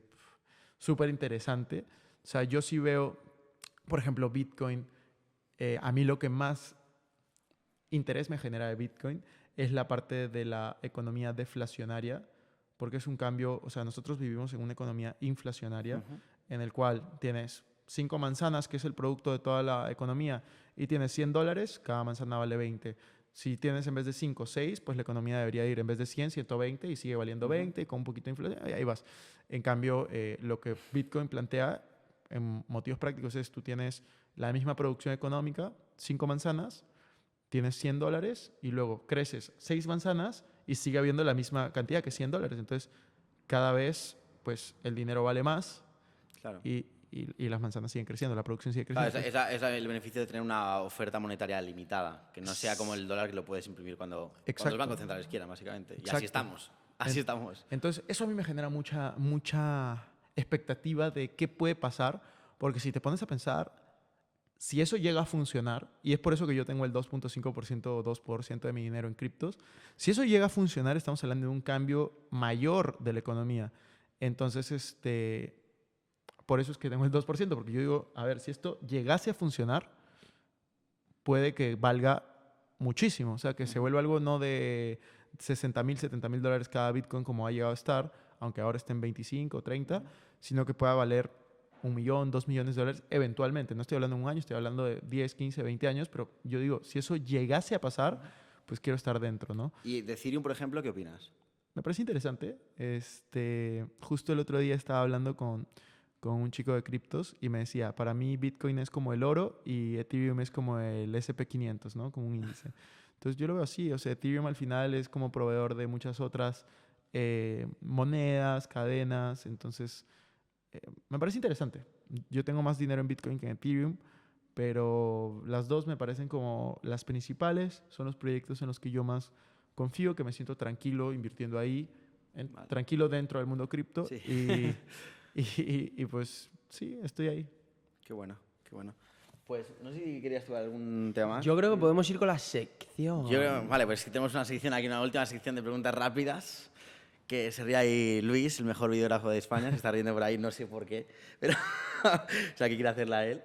[SPEAKER 1] súper interesante. O sea, yo sí veo, por ejemplo, Bitcoin, a mí lo que más interés me genera de Bitcoin es la parte de la economía deflacionaria, porque es un cambio, o sea, nosotros vivimos en una economía inflacionaria en el cual tienes 5 manzanas, que es el producto de toda la economía, y tienes $100, cada manzana vale 20. Si tienes en vez de 5, 6, pues la economía debería ir en vez de 100, 120 y sigue valiendo 20 con un poquito de inflación, y ahí vas. En cambio, lo que Bitcoin plantea en motivos prácticos es tú tienes la misma producción económica, 5 manzanas, tienes $100 y luego creces 6 manzanas y sigue habiendo la misma cantidad que $100. Entonces, cada vez pues el dinero vale más
[SPEAKER 4] Claro.
[SPEAKER 1] y las manzanas siguen creciendo, la producción sigue
[SPEAKER 4] Claro,
[SPEAKER 1] creciendo.
[SPEAKER 4] es el beneficio de tener una oferta monetaria limitada, que no sea como el dólar que lo puedes imprimir cuando
[SPEAKER 1] Exacto.
[SPEAKER 4] los bancos centrales quieran, básicamente. Y
[SPEAKER 1] Exacto.
[SPEAKER 4] así estamos. Así estamos.
[SPEAKER 1] Entonces, eso a mí me genera mucha expectativa de qué puede pasar, porque si te pones a pensar, si eso llega a funcionar, y es por eso que yo tengo el 2.5% o 2% de mi dinero en criptos, si eso llega a funcionar, estamos hablando de un cambio mayor de la economía. Entonces, por eso es que tengo el 2%, porque yo digo, a ver, si esto llegase a funcionar, puede que valga muchísimo, o sea, que se vuelva algo no de $60,000, $70,000 cada Bitcoin como ha llegado a estar, aunque ahora esté en 25 o 30, sino que pueda valer $1 millón, $2 millones eventualmente. No estoy hablando de un año, estoy hablando de 10, 15, 20 años, pero yo digo, si eso llegase a pasar, pues quiero estar dentro, ¿no?
[SPEAKER 4] Y de Ethereum, por ejemplo, ¿qué opinas?
[SPEAKER 1] Me parece interesante. Justo el otro día estaba hablando con un chico de criptos y me decía, para mí Bitcoin es como el oro y Ethereum es como el SP500, ¿no? Como un índice. Entonces yo lo veo así, o sea, Ethereum al final es como proveedor de muchas otras monedas, cadenas, entonces me parece interesante. Yo tengo más dinero en Bitcoin que en Ethereum, pero las dos me parecen como las principales, son los proyectos en los que yo más confío, que me siento tranquilo invirtiendo ahí, tranquilo dentro del mundo cripto
[SPEAKER 4] Sí.
[SPEAKER 1] y pues sí, estoy ahí.
[SPEAKER 4] Qué bueno, qué bueno. Pues no sé si querías tocar algún tema más.
[SPEAKER 3] Yo creo que podemos ir con la sección.
[SPEAKER 4] Vale, pues que tenemos una sección aquí, una última sección de preguntas rápidas, que se ríe ahí Luis, el mejor videógrafo de España, se está riendo por ahí, no sé por qué, pero o sea, que quiere hacerla él.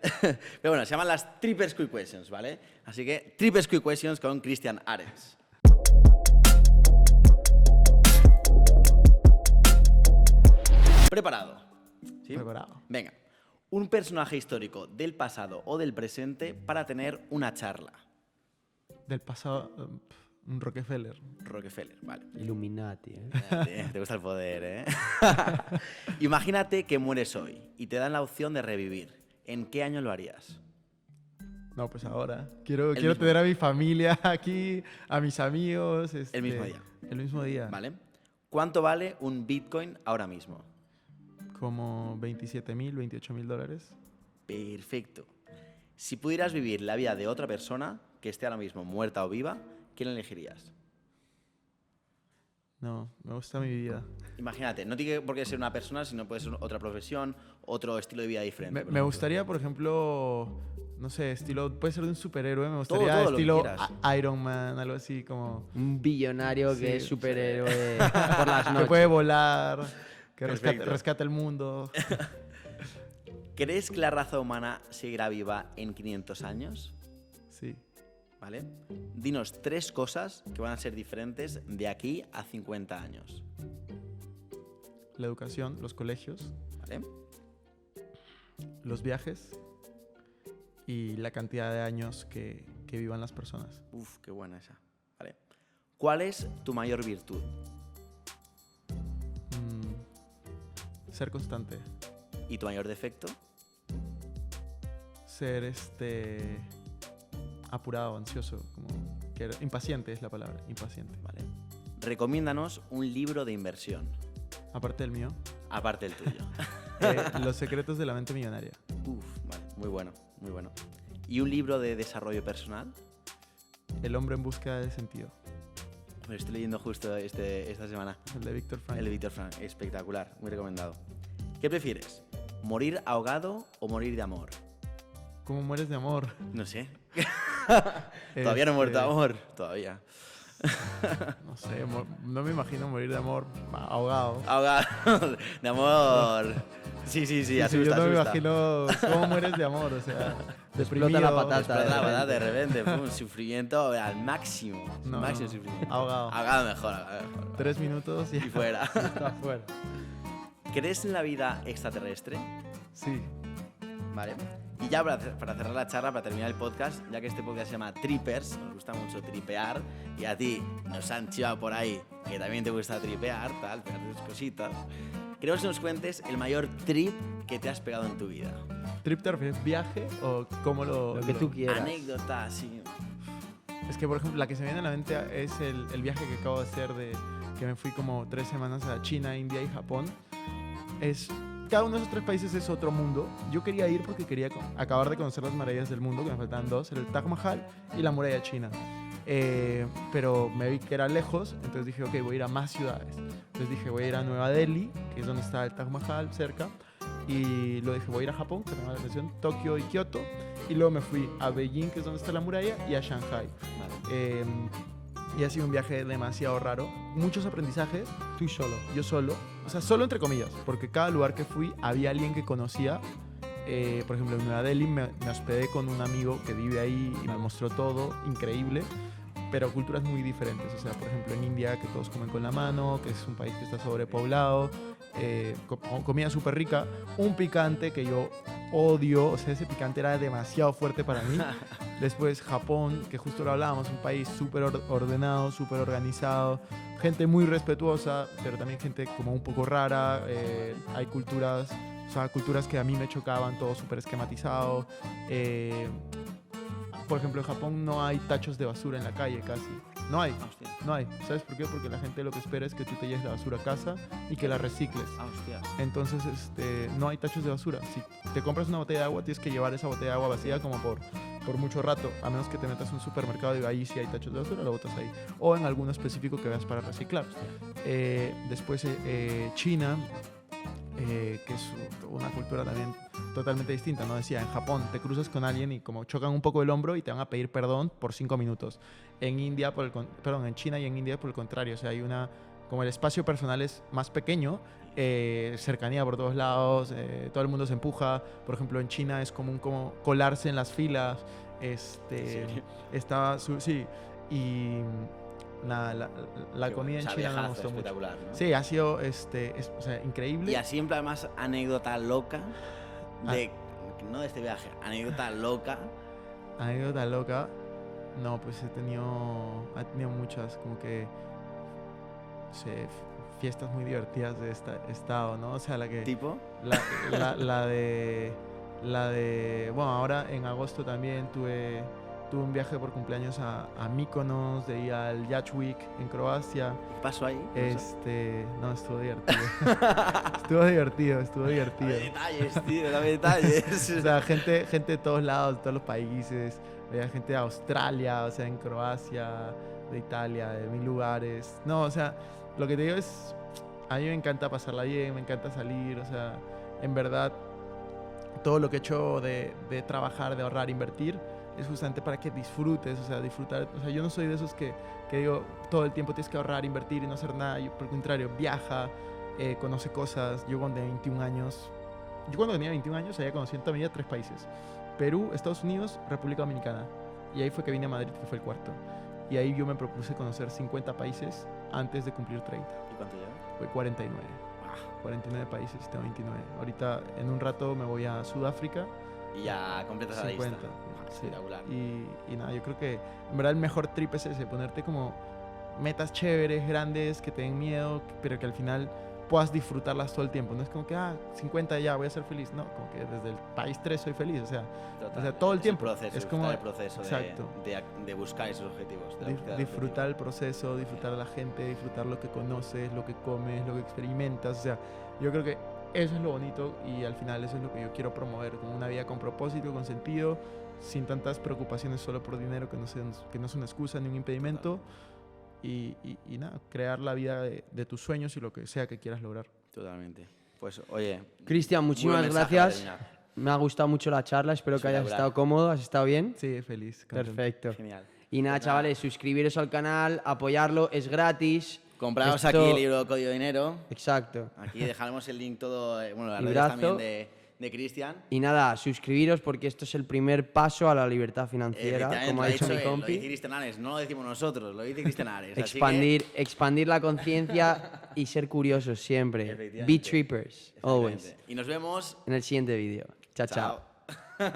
[SPEAKER 4] Pero bueno, se llaman las Triple Quick Questions, ¿vale? Así que Triple Quick Questions con Christian Arens. ¿Preparado? ¿Sí?
[SPEAKER 1] Preparado.
[SPEAKER 4] Venga, un personaje histórico del pasado o del presente para tener una charla.
[SPEAKER 1] Del pasado, un Rockefeller.
[SPEAKER 4] Rockefeller, vale.
[SPEAKER 3] Illuminati, ¿eh?
[SPEAKER 4] Te gusta el poder, ¿eh? Imagínate que mueres hoy y te dan la opción de revivir. ¿En qué año lo harías?
[SPEAKER 1] No, pues ahora. Quiero
[SPEAKER 4] mismo
[SPEAKER 1] tener a mi familia aquí, a mis amigos.
[SPEAKER 4] El mismo día.
[SPEAKER 1] El mismo día.
[SPEAKER 4] ¿Vale? ¿Cuánto vale un Bitcoin ahora mismo?
[SPEAKER 1] Como $27,000, $28,000.
[SPEAKER 4] Perfecto. Si pudieras vivir la vida de otra persona que esté ahora mismo muerta o viva, ¿quién elegirías?
[SPEAKER 1] No, me gusta mi vida.
[SPEAKER 4] Imagínate, no tiene por qué ser una persona, sino puede ser otra profesión, otro estilo de vida diferente.
[SPEAKER 1] Me
[SPEAKER 4] por ejemplo.
[SPEAKER 1] gustaría, por ejemplo, no sé, estilo, puede ser de un superhéroe, me gustaría
[SPEAKER 4] todo lo que
[SPEAKER 1] estilo
[SPEAKER 4] quieras.
[SPEAKER 1] Iron Man, algo así como
[SPEAKER 3] Un billonario
[SPEAKER 1] Sí,
[SPEAKER 3] que es
[SPEAKER 1] sí.
[SPEAKER 3] superhéroe por las
[SPEAKER 1] que
[SPEAKER 3] noches.
[SPEAKER 1] puede volar, que
[SPEAKER 4] Perfecto.
[SPEAKER 1] rescata el mundo.
[SPEAKER 4] ¿Crees que la raza humana seguirá viva en 500 años?
[SPEAKER 1] Sí.
[SPEAKER 4] ¿Vale? Dinos 3 cosas que van a ser diferentes de aquí a 50 años.
[SPEAKER 1] La educación, los colegios,
[SPEAKER 4] ¿Vale?
[SPEAKER 1] los viajes y la cantidad de años que vivan las personas.
[SPEAKER 4] Uf, qué buena esa. ¿Vale? ¿Cuál es tu mayor virtud?
[SPEAKER 1] Ser constante.
[SPEAKER 4] ¿Y tu mayor defecto?
[SPEAKER 1] Ser apurado, ansioso, impaciente es la palabra, impaciente.
[SPEAKER 4] ¿Vale? Recomiéndanos un libro de inversión,
[SPEAKER 1] Aparte del mío,
[SPEAKER 4] aparte del tuyo.
[SPEAKER 1] Los secretos de la mente millonaria.
[SPEAKER 4] Uf, vale, muy bueno, muy bueno. ¿Y un libro de desarrollo personal?
[SPEAKER 1] El hombre en búsqueda de sentido.
[SPEAKER 4] Pues estoy leyendo justo esta semana.
[SPEAKER 1] El de Víctor Frank.
[SPEAKER 4] El de Víctor Frank, espectacular, muy recomendado. ¿Qué prefieres? ¿Morir ahogado o morir de amor?
[SPEAKER 1] ¿Cómo mueres de amor?
[SPEAKER 4] No sé. Todavía no he muerto de amor. Todavía.
[SPEAKER 1] No sé, no me imagino morir de amor ahogado.
[SPEAKER 4] Ahogado. De amor. Sí, asusta,
[SPEAKER 1] yo no me
[SPEAKER 4] asusta.
[SPEAKER 1] imagino cómo mueres de amor, o sea, deprimido.
[SPEAKER 3] la patata.
[SPEAKER 4] Explota la patata de repente, pum, sufrimiento al máximo.
[SPEAKER 1] No,
[SPEAKER 4] máximo
[SPEAKER 1] no,
[SPEAKER 4] sufrimiento.
[SPEAKER 1] ahogado.
[SPEAKER 4] Ahogado mejor, ahogado mejor.
[SPEAKER 1] 3 minutos y
[SPEAKER 4] Y fuera.
[SPEAKER 3] Está fuera.
[SPEAKER 4] ¿Crees en la vida extraterrestre?
[SPEAKER 1] Sí.
[SPEAKER 4] Vale. Y ya para cerrar la charla, para terminar el podcast, ya que este podcast se llama Trippers, nos gusta mucho tripear, y a ti nos han chivado por ahí, que también te gusta tripear, tal, pegar tus cositas. Queremos que nos cuentes el mayor trip que te has pegado en tu vida.
[SPEAKER 1] ¿Trip te refieres viaje o cómo
[SPEAKER 3] Lo que tú quieras.
[SPEAKER 4] Anécdota, sí.
[SPEAKER 1] Es que, por ejemplo, la que se viene a la mente es el viaje que acabo de hacer, que me fui como 3 semanas a China, India y Japón. Cada uno de esos 3 países es otro mundo. Yo quería ir porque quería acabar de conocer las maravillas del mundo, que me faltaban 2, era el Taj Mahal y la muralla china. Pero me vi que era lejos, entonces dije, ok, voy a ir a más ciudades. Entonces dije, voy a ir a Nueva Delhi, que es donde está el Taj Mahal, cerca. Y luego dije, voy a ir a Japón, que me llama la atención, Tokio y Kioto. Y luego me fui a Beijing, que es donde está la muralla, y a Shanghai.
[SPEAKER 4] Vale.
[SPEAKER 1] Y ha sido un viaje demasiado raro. Muchos aprendizajes.
[SPEAKER 3] Tú solo.
[SPEAKER 1] Yo solo. O sea, solo entre comillas. Porque cada lugar que fui había alguien que conocía. Por ejemplo, en Nueva Delhi me hospedé con un amigo que vive ahí y me mostró todo. Increíble. Pero culturas muy diferentes. O sea, por ejemplo, en India, que todos comen con la mano, que es un país que está sobrepoblado. Comida súper rica. Un picante que yo odio. O sea, ese picante era demasiado fuerte para mí. Después Japón, que justo lo hablábamos, un país súper ordenado, súper organizado, gente muy respetuosa, pero también gente como un poco rara. Hay culturas que a mí me chocaban, todo súper esquematizado. Por ejemplo, en Japón no hay tachos de basura en la calle casi. No hay.
[SPEAKER 4] Hostia.
[SPEAKER 1] No hay. ¿Sabes por qué? Porque la gente lo que espera es que tú te lleves la basura a casa y que la recicles.
[SPEAKER 4] Hostia.
[SPEAKER 1] Entonces, no hay tachos de basura. Si te compras una botella de agua, tienes que llevar esa botella de agua vacía como por mucho rato, a menos que te metas a un supermercado y ahí sí hay tachos de basura, lo botas ahí. O en alguno específico que veas para reciclar. Después, China, que es una cultura también totalmente distinta, ¿no? Decía, en Japón te cruzas con alguien y como chocan un poco el hombro y te van a pedir perdón por 5 minutos. En China y en India por el contrario, o sea, como el espacio personal es más pequeño, cercanía por todos lados, todo el mundo se empuja. Por ejemplo, en China es común como colarse en las filas. Sí, y nada, la comida en China me gustó mucho.
[SPEAKER 4] Espectacular, ¿no?
[SPEAKER 1] Sí, ha sido o sea, increíble.
[SPEAKER 4] Y así en plan más anécdota loca no de este viaje, anécdota loca.
[SPEAKER 1] Anécdota loca. No, pues he tenido muchas, como que, no sé, fiestas muy divertidas de estado, ¿no? O sea, la que...
[SPEAKER 4] ¿Tipo?
[SPEAKER 1] La de... Bueno, ahora en agosto también tuve tuve un viaje por cumpleaños a Mykonos, de ir al Jajvik en Croacia.
[SPEAKER 4] ¿Qué pasó ahí?
[SPEAKER 1] No, estuvo divertido. estuvo divertido.
[SPEAKER 4] Dame detalles, tío, dame detalles.
[SPEAKER 1] O sea, gente de todos lados, de todos los países. Había gente de Australia, o sea, en Croacia, de Italia, de 1000 lugares. No, o sea, lo que te digo es, a mí me encanta pasarla bien, me encanta salir, o sea, en verdad, todo lo que he hecho de trabajar, de ahorrar, invertir, es justamente para que disfrutes, o sea, disfrutar. O sea, yo no soy de esos que digo, todo el tiempo tienes que ahorrar, invertir y no hacer nada. Yo, por el contrario, viaja, conoce cosas. Yo cuando tenía 21 años había conocido en toda mi vida 3 países. Perú, Estados Unidos, República Dominicana. Y ahí fue que vine a Madrid, que fue el cuarto. Y ahí yo me propuse conocer 50 países antes de cumplir 30.
[SPEAKER 4] ¿Y cuánto lleva?
[SPEAKER 1] Fue 49. 49 países, tengo 29. Ahorita, en un rato, me voy a Sudáfrica.
[SPEAKER 4] Y ya completas la
[SPEAKER 1] 50.
[SPEAKER 4] lista.
[SPEAKER 1] Sí.
[SPEAKER 4] Espectacular.
[SPEAKER 1] Y nada, yo creo que en verdad el mejor trip es ese, ponerte como metas chéveres, grandes, que te den miedo, pero que al final puedas disfrutarlas todo el tiempo. No es como que, 50 ya, voy a ser feliz. No, como que desde el país 3 soy feliz. O sea, todo el tiempo.
[SPEAKER 4] Es como el proceso
[SPEAKER 1] exacto.
[SPEAKER 4] de buscar esos objetivos.
[SPEAKER 1] Disfrutar el proceso, disfrutar a la gente, disfrutar lo que conoces, lo que comes, lo que experimentas. O sea, yo creo que eso es lo bonito y al final eso es lo que yo quiero promover, como una vida con propósito, con sentido, sin tantas preocupaciones solo por dinero, que no es una excusa ni un impedimento. Y nada, crear la vida de tus sueños y lo que sea que quieras lograr.
[SPEAKER 4] Totalmente. Pues oye,
[SPEAKER 3] Cristian, muchísimas gracias. Me ha gustado mucho la charla, espero que hayas estado cómodo, ¿has estado bien?
[SPEAKER 1] Sí, feliz. Contento.
[SPEAKER 3] Perfecto.
[SPEAKER 4] Genial.
[SPEAKER 3] Y nada,
[SPEAKER 4] Pues
[SPEAKER 3] chavales, suscribiros al canal, apoyarlo, es gratis.
[SPEAKER 4] Compraos
[SPEAKER 3] Esto-
[SPEAKER 4] aquí el libro Código Dinero.
[SPEAKER 3] Exacto.
[SPEAKER 4] Aquí dejaremos el link todo, bueno, las redes
[SPEAKER 3] Librazo.
[SPEAKER 4] también de Cristian.
[SPEAKER 3] Y nada, suscribiros porque esto es el primer paso a la libertad financiera,
[SPEAKER 4] Efectivamente,
[SPEAKER 3] como
[SPEAKER 4] lo
[SPEAKER 3] ha dicho mi
[SPEAKER 4] él, Lo
[SPEAKER 3] compi.
[SPEAKER 4] dice Cristian Ares, no lo decimos nosotros, lo dice Cristian Ares. así
[SPEAKER 3] Expandir la conciencia y ser curiosos siempre.
[SPEAKER 4] Efectivamente.
[SPEAKER 3] Be trippers,
[SPEAKER 4] que,
[SPEAKER 3] always.
[SPEAKER 4] efectivamente. Y nos vemos.
[SPEAKER 3] En el siguiente vídeo. Chao, chao.
[SPEAKER 4] Chao.